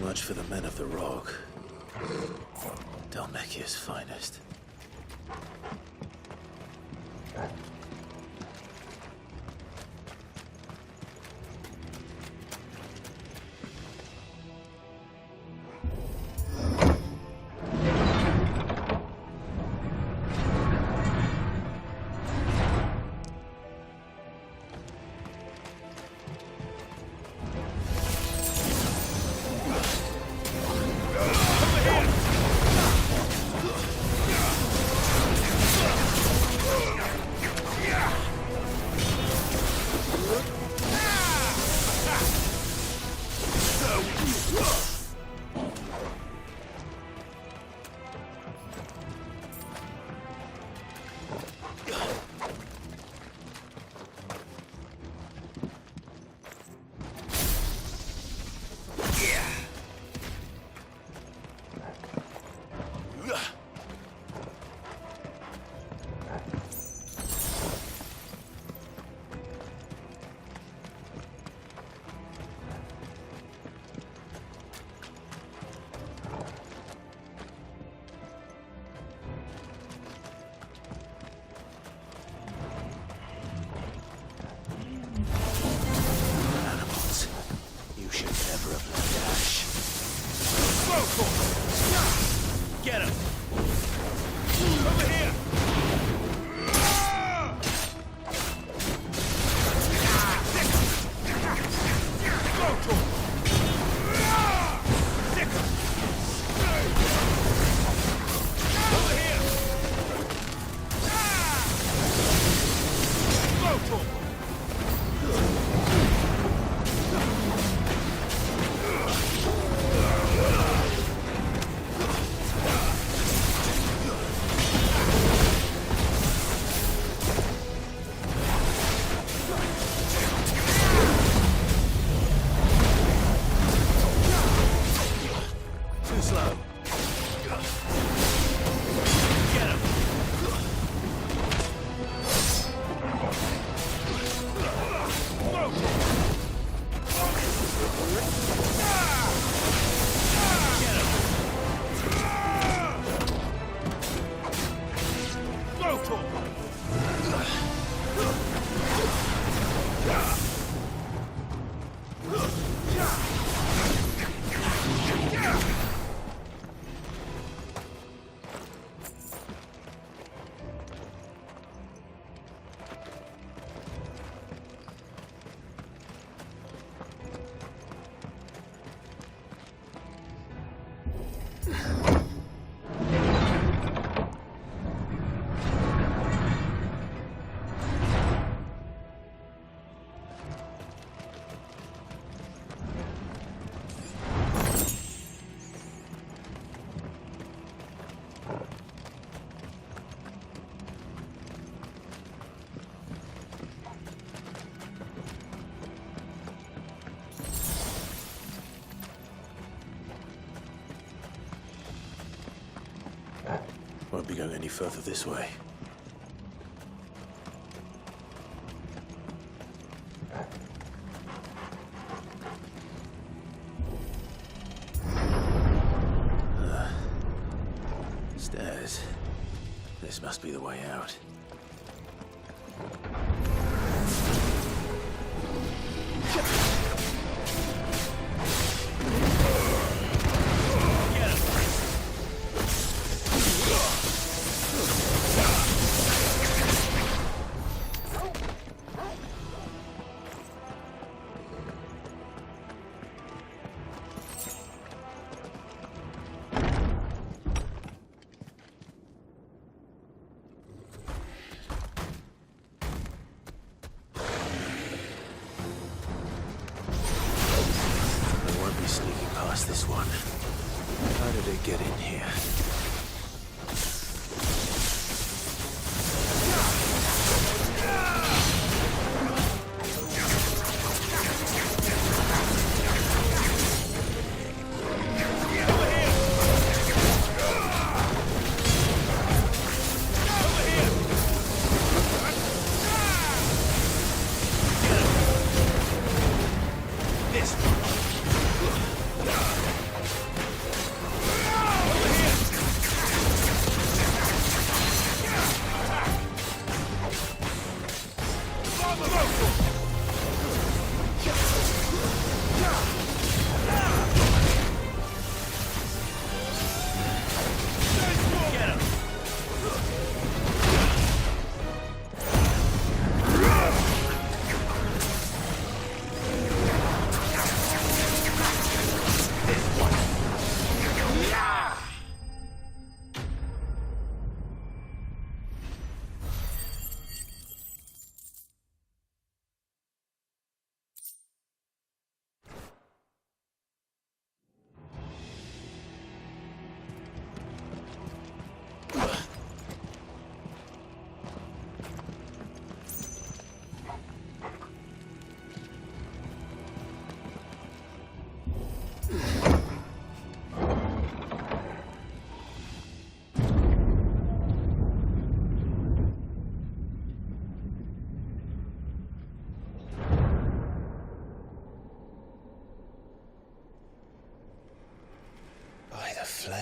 C: much for the men of the Rock. Dalmekia's finest.
T: Get him! Over here!
C: Won't be going any further this way. Stairs. This must be the way out. This one. How did it get in here?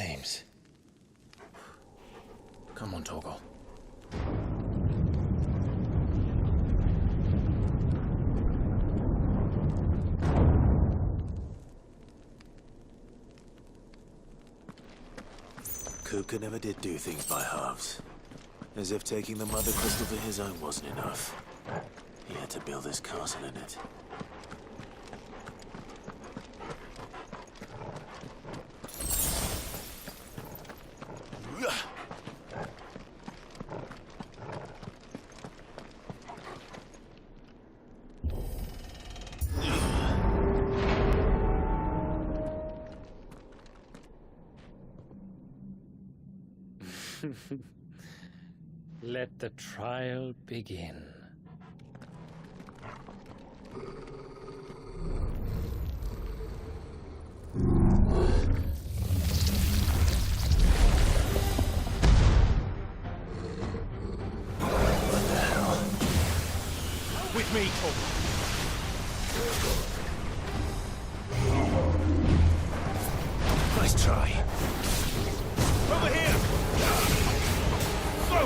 C: flames. Come on, Torgal. Kupka never did do things by halves. As if taking the Mother Crystal for his own wasn't enough. He had to build his castle in it.
D: Let the trial begin.
C: What the hell?
K: With me, Torgal.
C: Nice try.
K: Over here! Go!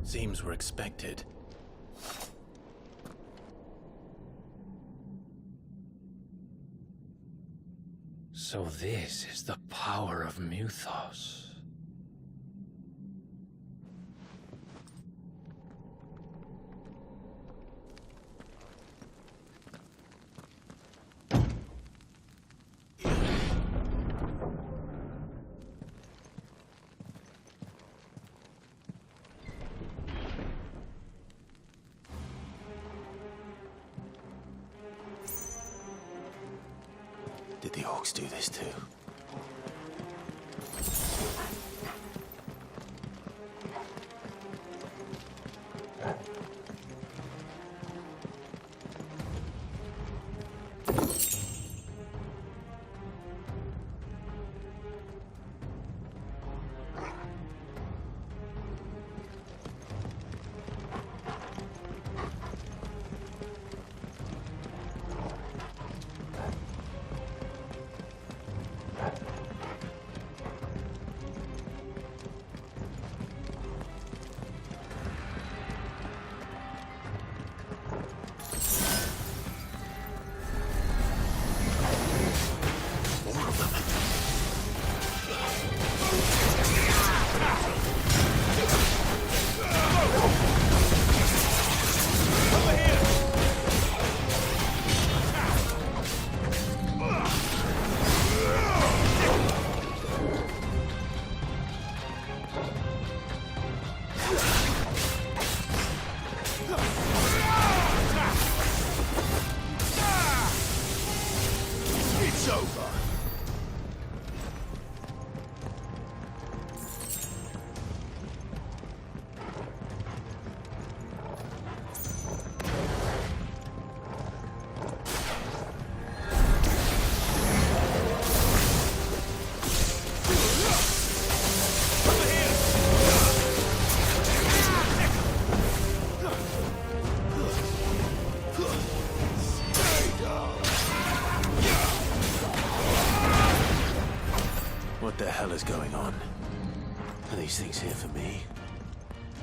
C: Seems we're expected.
D: So this is the power of Muthos.
C: Did the orcs do this too?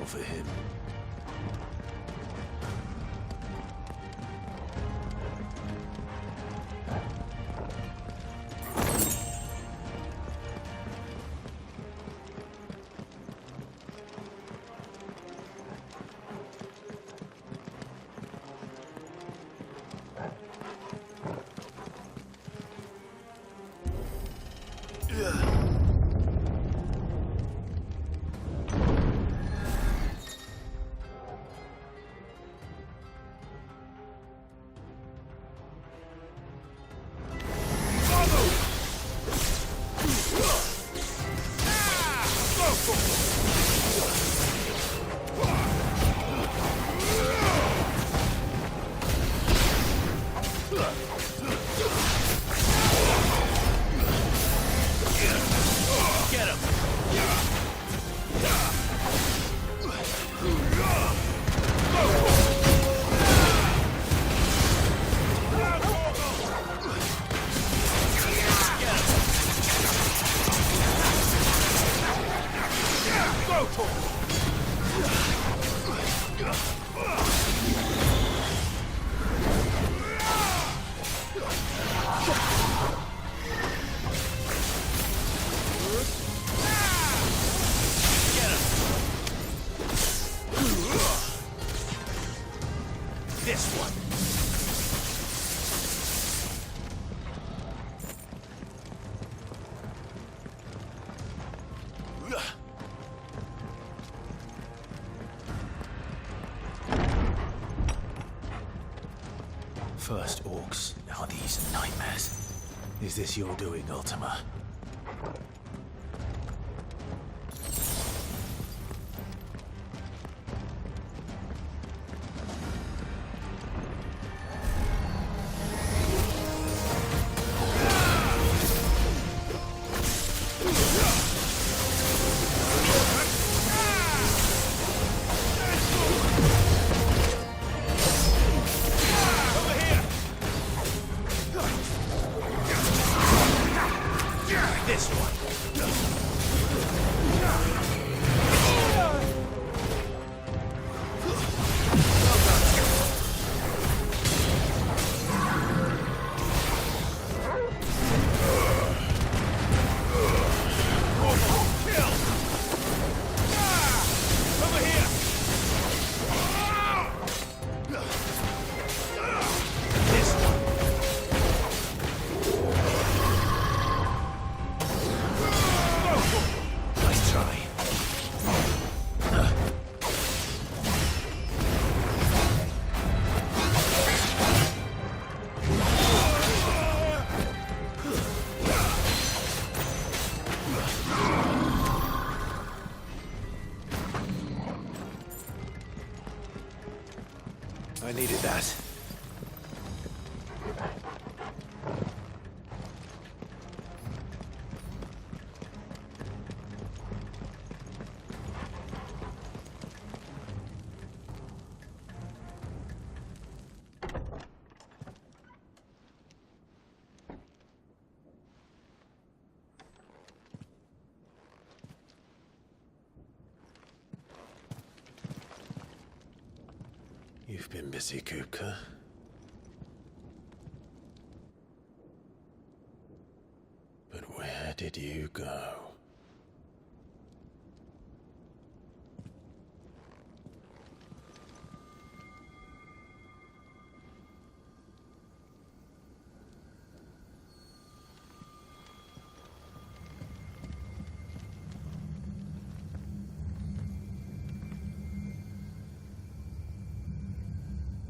C: trouble for him. First orcs, now these nightmares. Is this your doing, Ultima? I needed that. You've been busy, Kupka. But where did you go?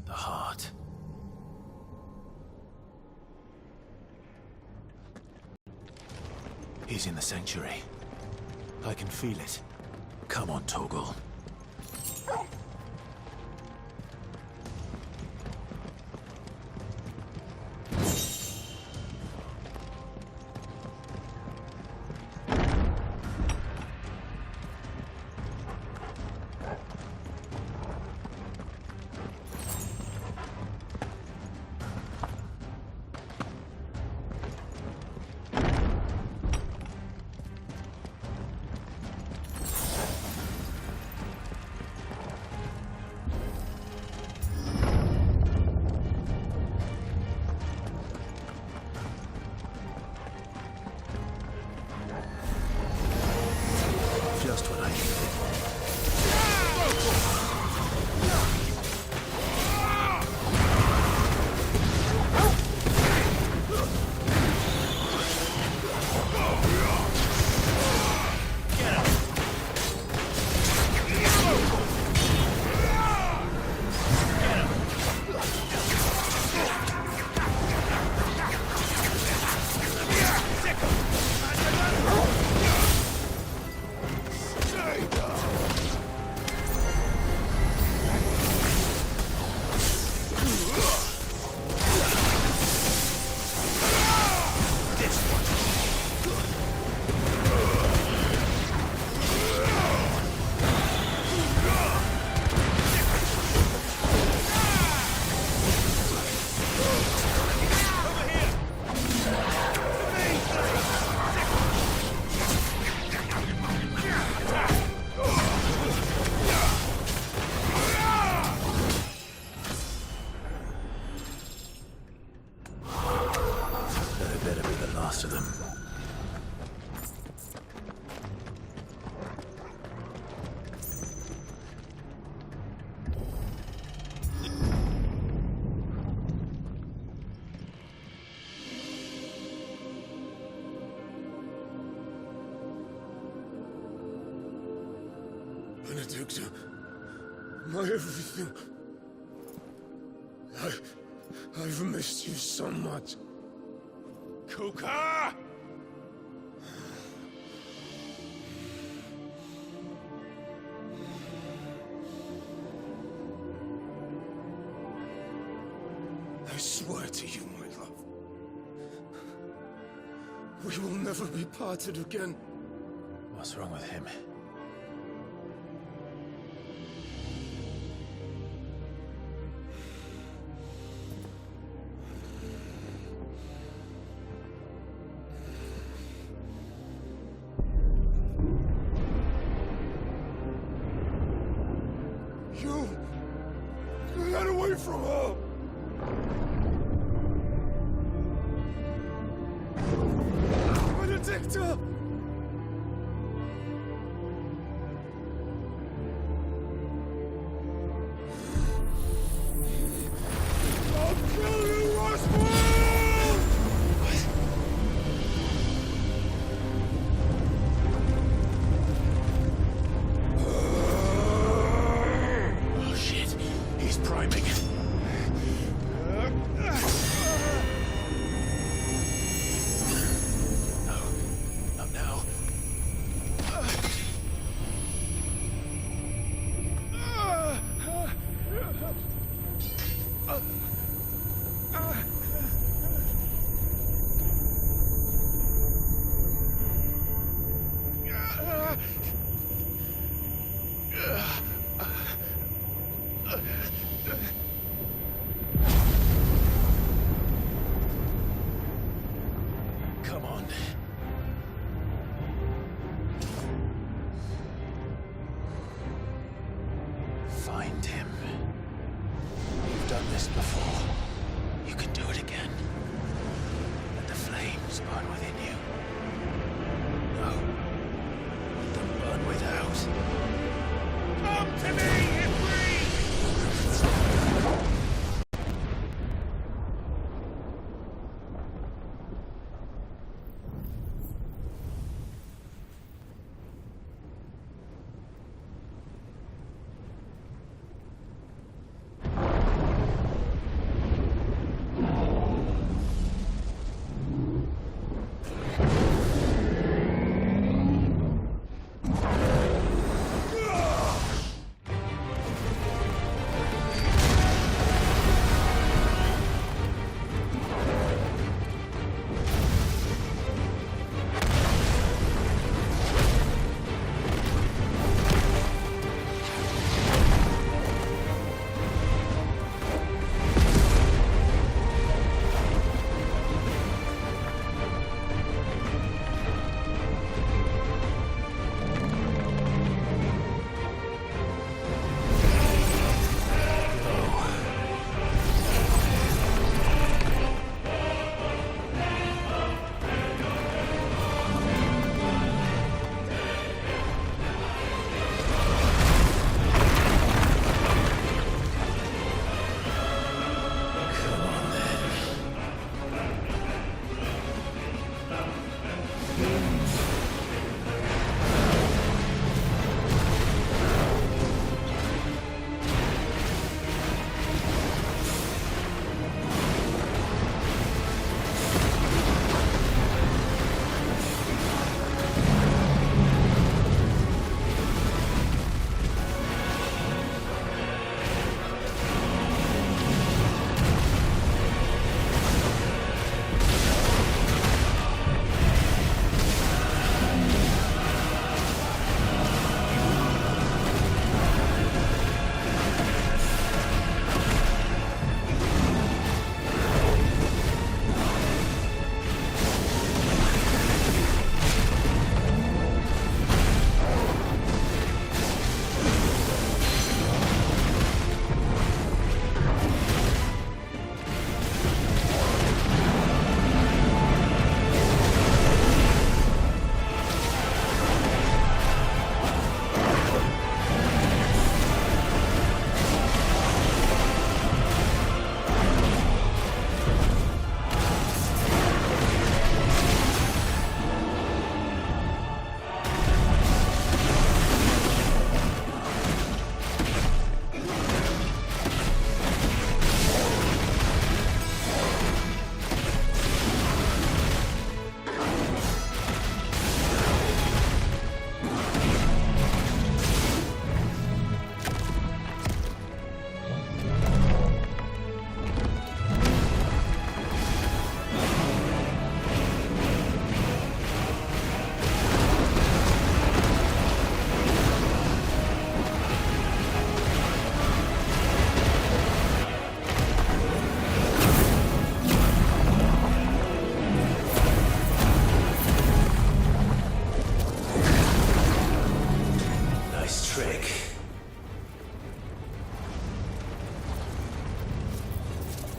C: The heart. He's in the sanctuary. I can feel it. Come on, Torgal.
M: Benedicta. My everything. I've missed you so much. Kuka! I swear to you, my love. We will never be parted again.
C: What's wrong with him?
M: You get away from her! Benedicta! I'll kill you, Roswell!
C: Oh shit, he's priming. Not now. Come on. Find him. You've done this before. You can do it again. Let the flames burn within you. No. Let them burn without.
M: Come to me, Ifrit!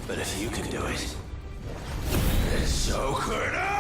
C: But if you can do it, then so could I!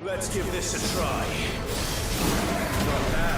C: Let's give this a try. Not bad.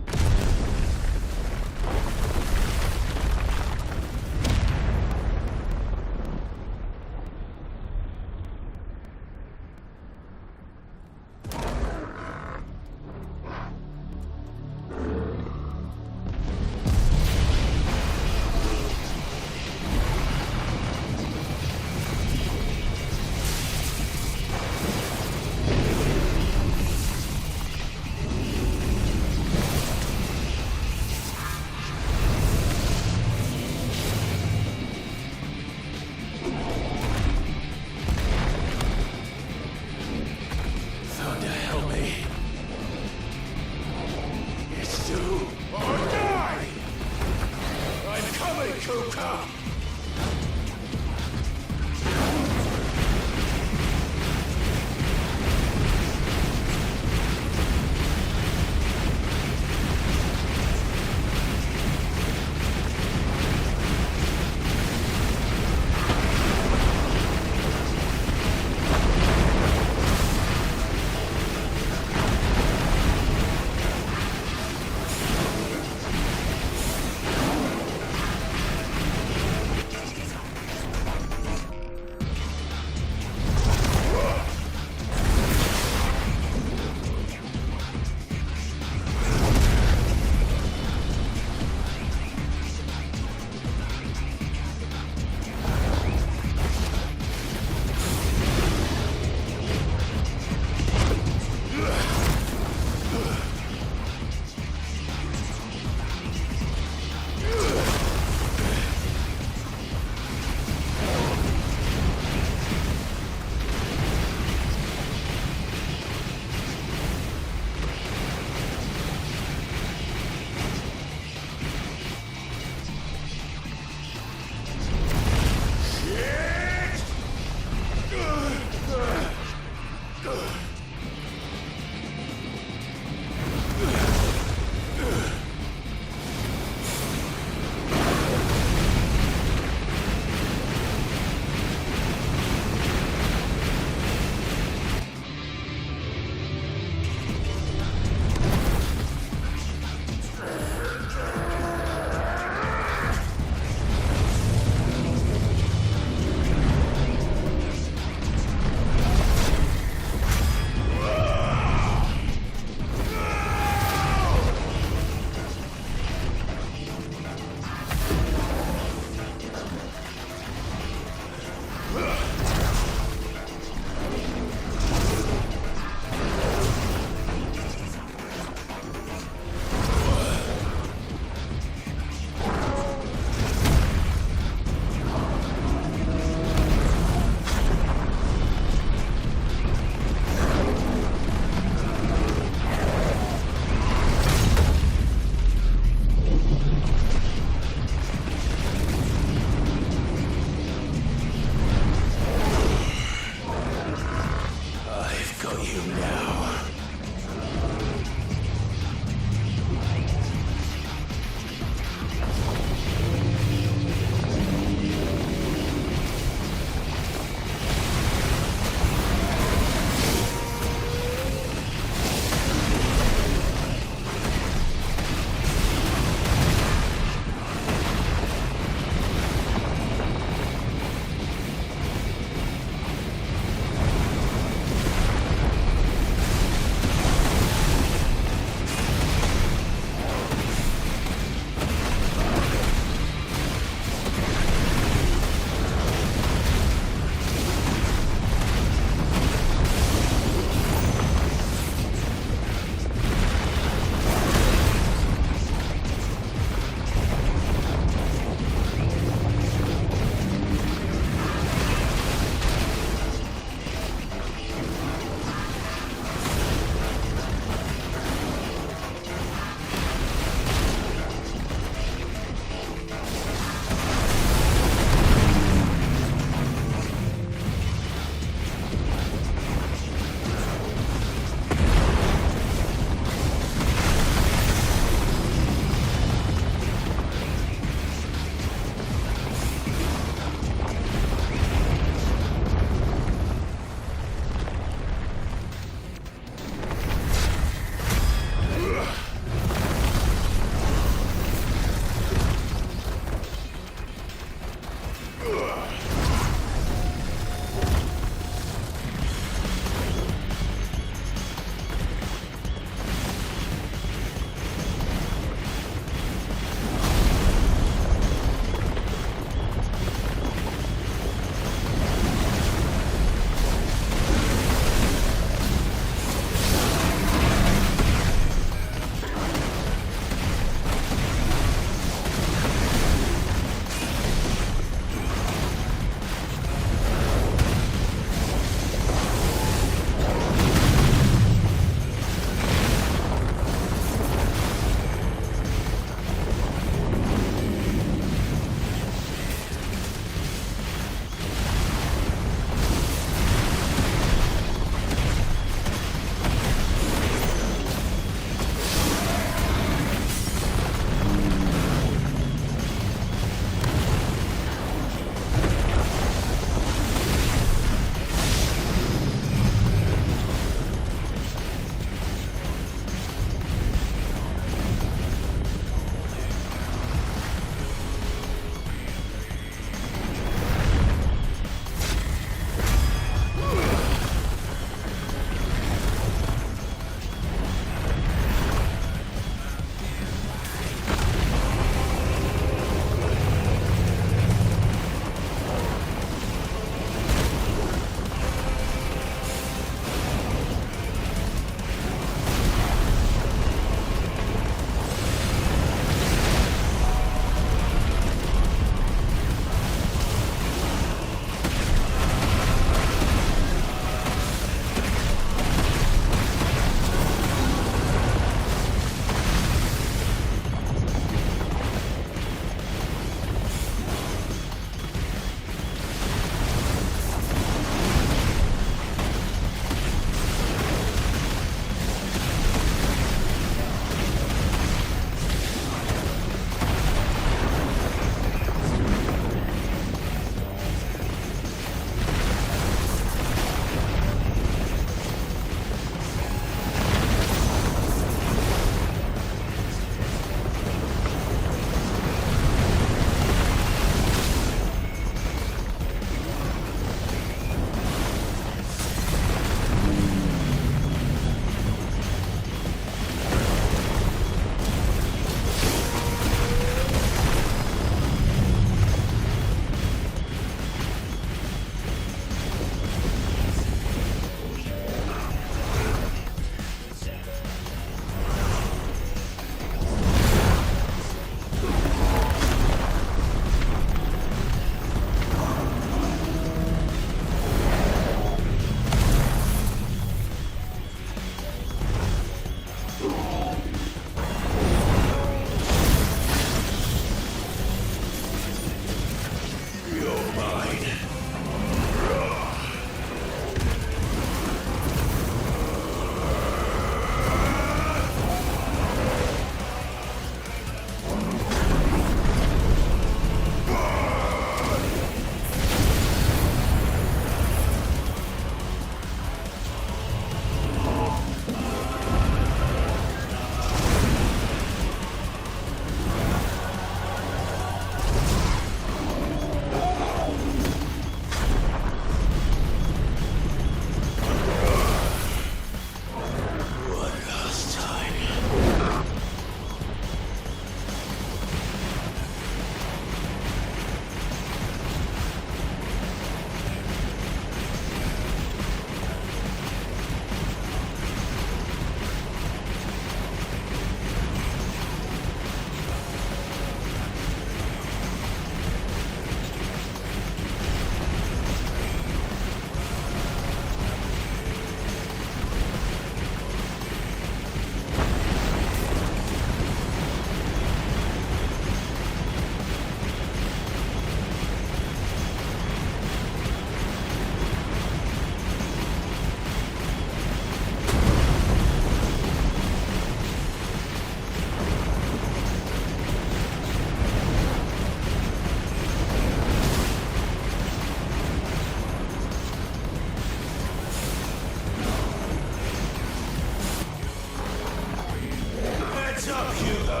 M: up, Hugo!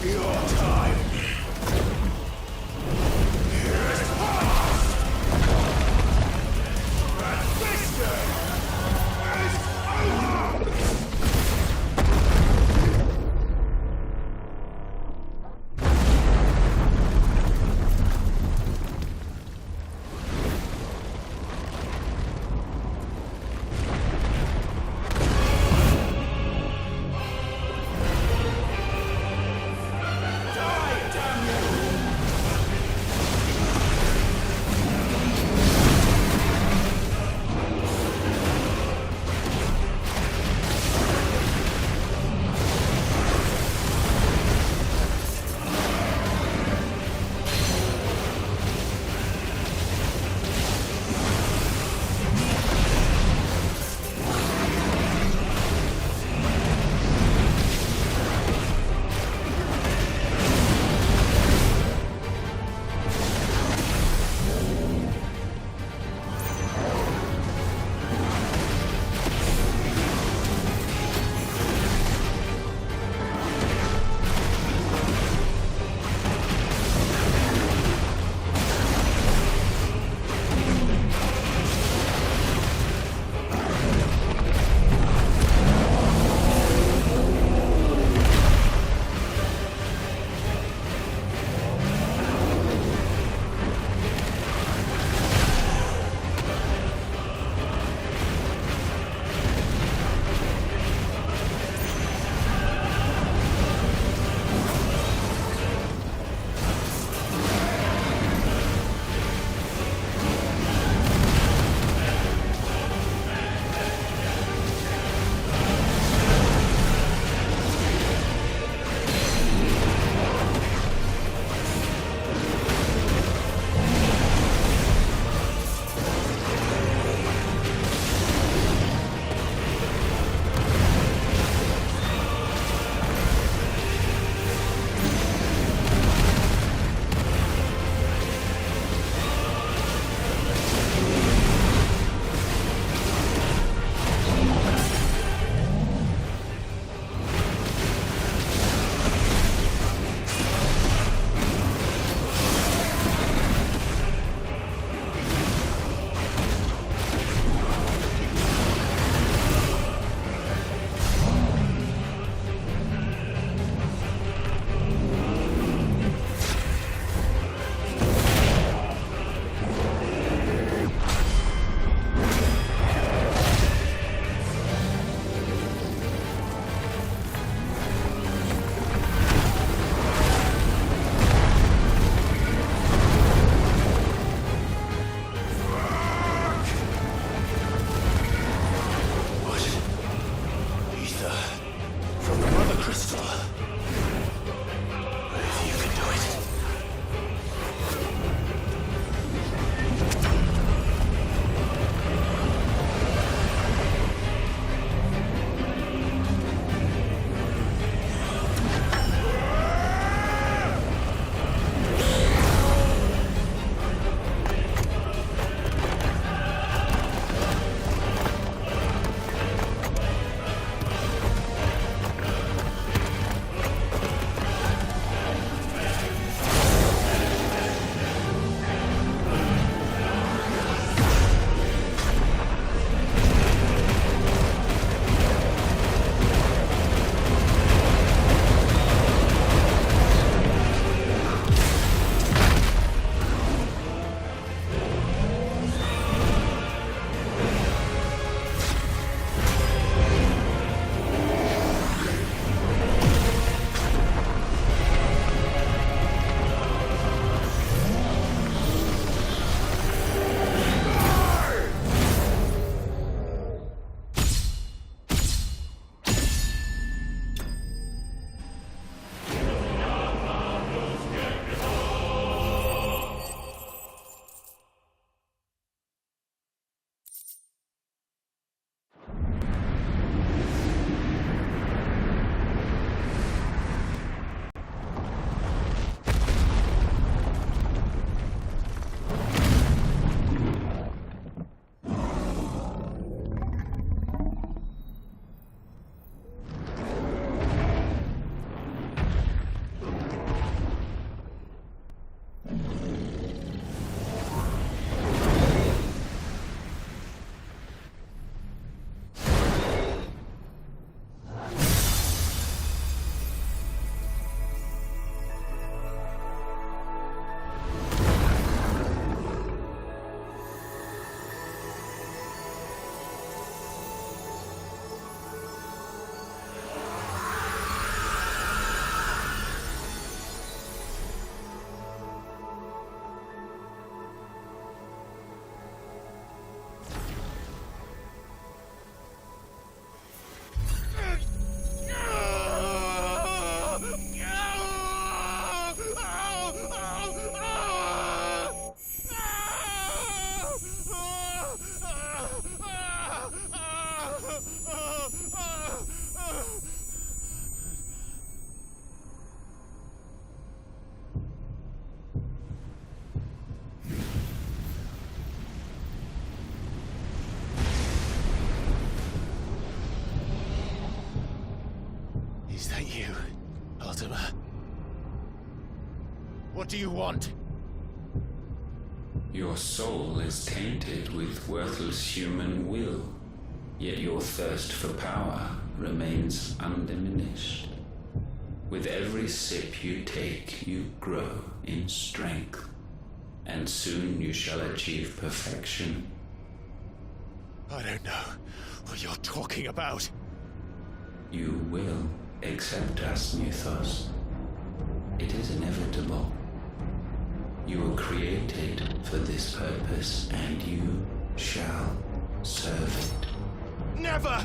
M: Your time is past! Resistance is over!
C: Thank you, Ultima. What do you want?
I: Your soul is tainted with worthless human will, yet your thirst for power remains undiminished. With every sip you take, you grow in strength, and soon you shall achieve perfection.
C: I don't know what you're talking about.
I: You will accept us, Mythos. It is inevitable. You were created for this purpose, and you shall serve it.
C: Never!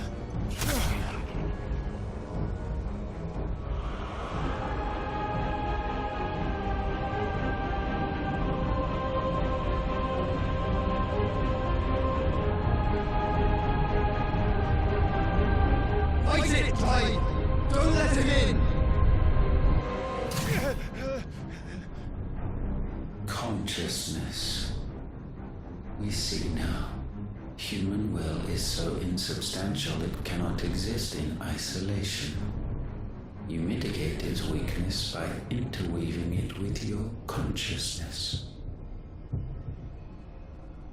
S: Fight it, Pride! Don't let him in!
I: Consciousness. We see now. Human will is so insubstantial it cannot exist in isolation. You mitigate its weakness by interweaving it with your consciousness.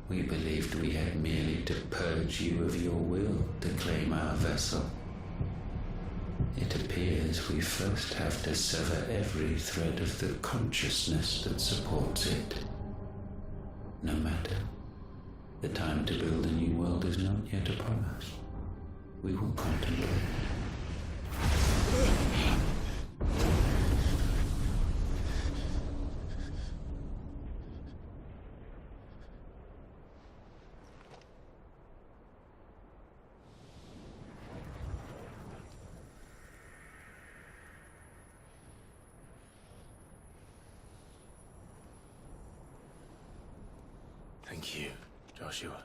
I: We believed we had merely to purge you of your will to claim our vessel. It appears we first have to sever every thread of the consciousness that supports it. No matter. The time to build a new world is not yet upon us. We will contemplate.
C: Thank you, Joshua.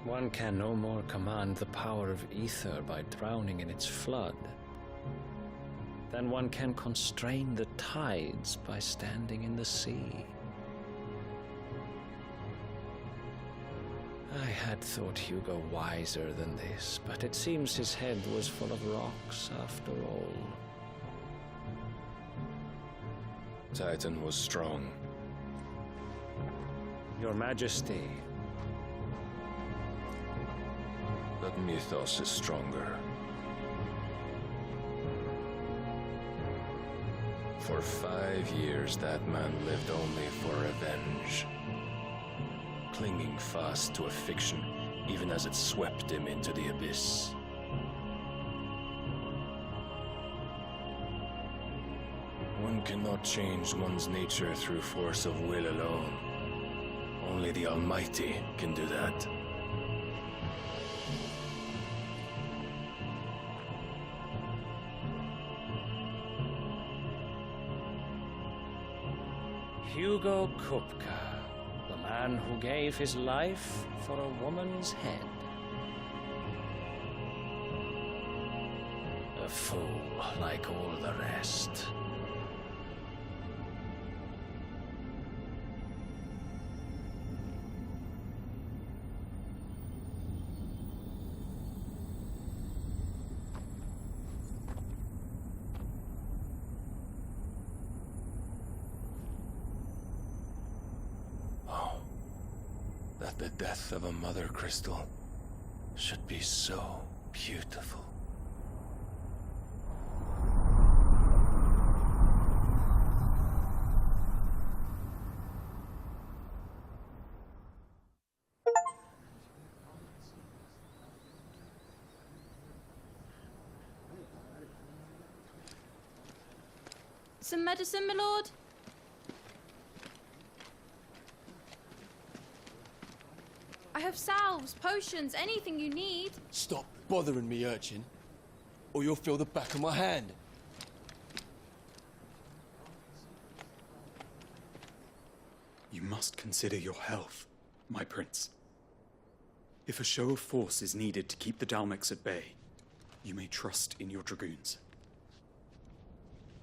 D: One can no more command the power of ether by drowning in its flood than one can constrain the tides by standing in the sea. I had thought Hugo wiser than this, but it seems his head was full of rocks after all.
W: Titan was strong.
D: Your Majesty.
W: But Mythos is stronger. For 5 years, that man lived only for revenge. Clinging fast to a fiction, even as it swept him into the abyss. One cannot change one's nature through force of will alone. Only the Almighty can do that.
D: Hugo Kupka. The man who gave his life for a woman's head. A fool like all the rest.
W: That the death of a mother crystal should be so beautiful.
V: Some medicine, my lord? I have salves, potions, anything you need.
X: Stop bothering me, urchin, or you'll feel the back of my hand.
Y: You must consider your health, my prince. If a show of force is needed to keep the Dalmex at bay, you may trust in your dragoons.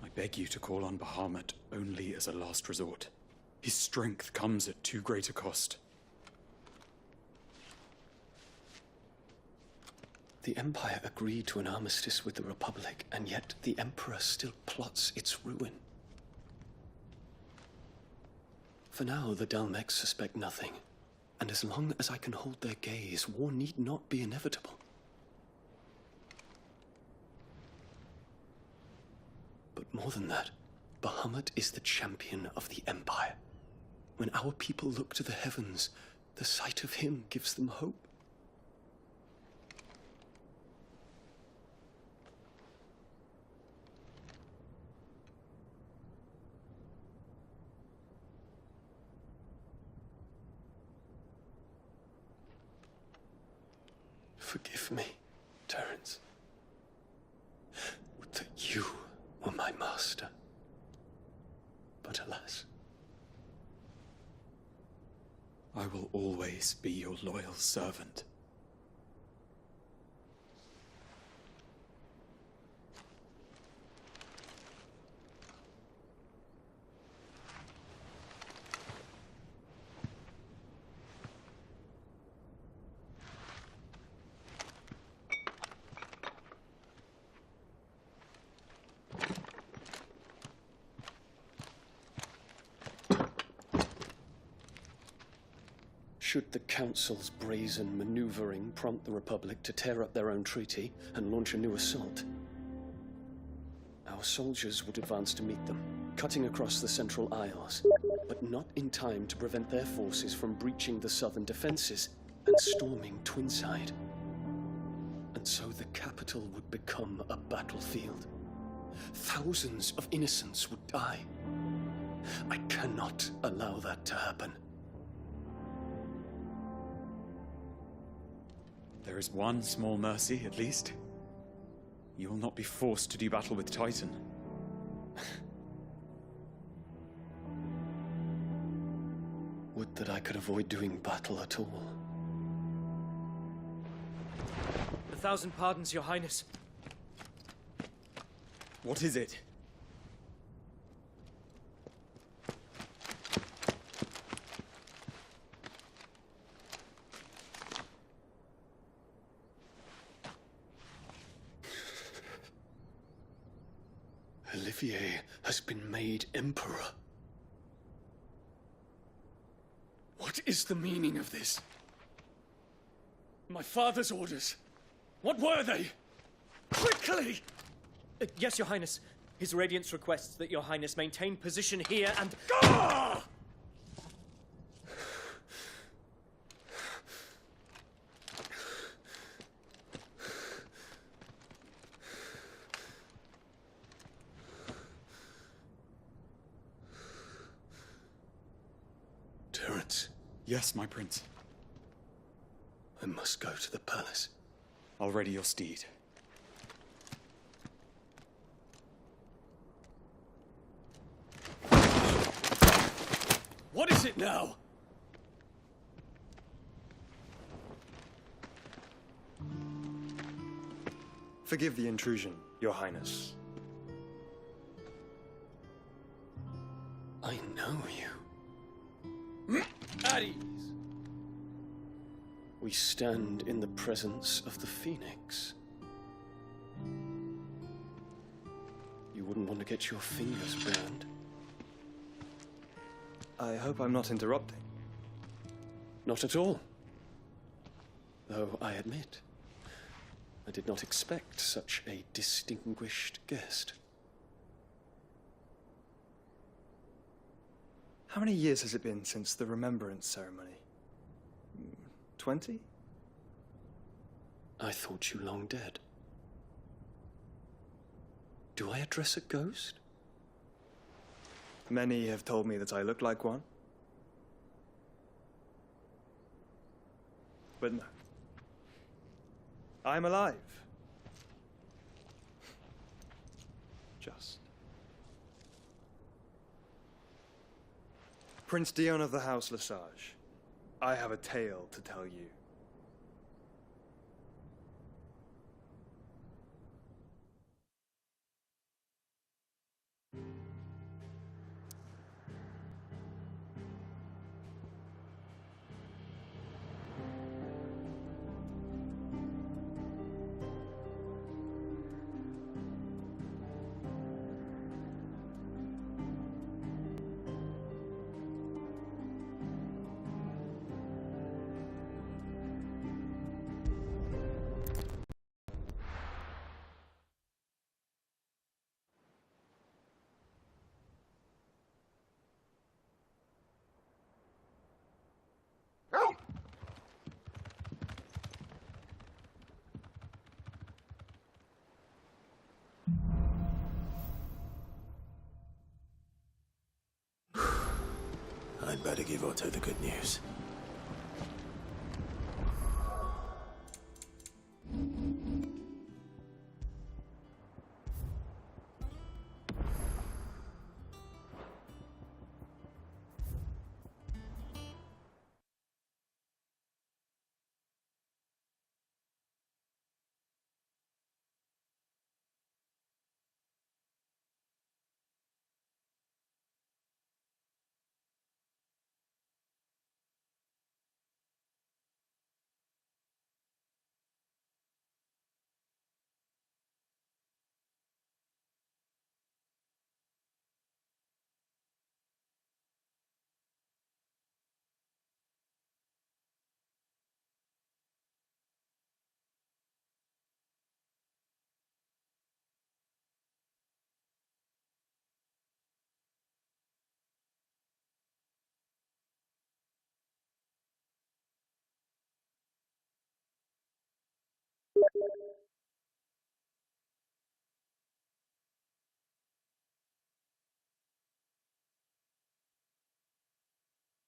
Y: I beg you to call on Bahamut only as a last resort. His strength comes at too great a cost.
W: The Empire agreed to an armistice with the Republic, and yet the Emperor still plots its ruin. For now, the Dalmex suspect nothing, and as long as I can hold their gaze, war need not be inevitable. But more than that, Bahamut is the champion of the Empire. When our people look to the heavens, the sight of him gives them hope. Forgive me, Terence. Would that you were my master. But alas.
Y: I will always be your loyal servant.
W: Should the Council's brazen maneuvering prompt the Republic to tear up their own treaty and launch a new assault, our soldiers would advance to meet them, cutting across the Central Isles, but not in time to prevent their forces from breaching the southern defenses and storming Twinside. And so the capital would become a battlefield. Thousands of innocents would die. I cannot allow that to happen.
Y: There is one small mercy, at least. You will not be forced to do battle with Titan.
W: Would that I could avoid doing battle at all.
A: 1,000 pardons, Your Highness.
Y: What is it?
W: Olivier has been made Emperor. What is the meaning of this? My father's orders. What were they? Quickly!
A: Yes, Your Highness. His Radiance requests that Your Highness maintain position here and...
W: Ah! Terence.
Y: Yes, my prince.
W: I must go to the palace.
Y: I'll ready your steed.
W: What is it now?
F: Forgive the intrusion, Your Highness.
W: I know you. At ease. We stand in the presence of the Phoenix. You wouldn't want to get your fingers burned.
F: I hope I'm not interrupting.
W: Not at all. Though I admit, I did not expect such a distinguished guest.
F: How many years has it been since the Remembrance ceremony? 20?
W: I thought you long dead. Do I address a ghost?
F: Many have told me that I look like one. But no. I'm alive. Just. Prince Dion of the House Lesage, I have a tale to tell you.
C: I'd better give Otto the good news.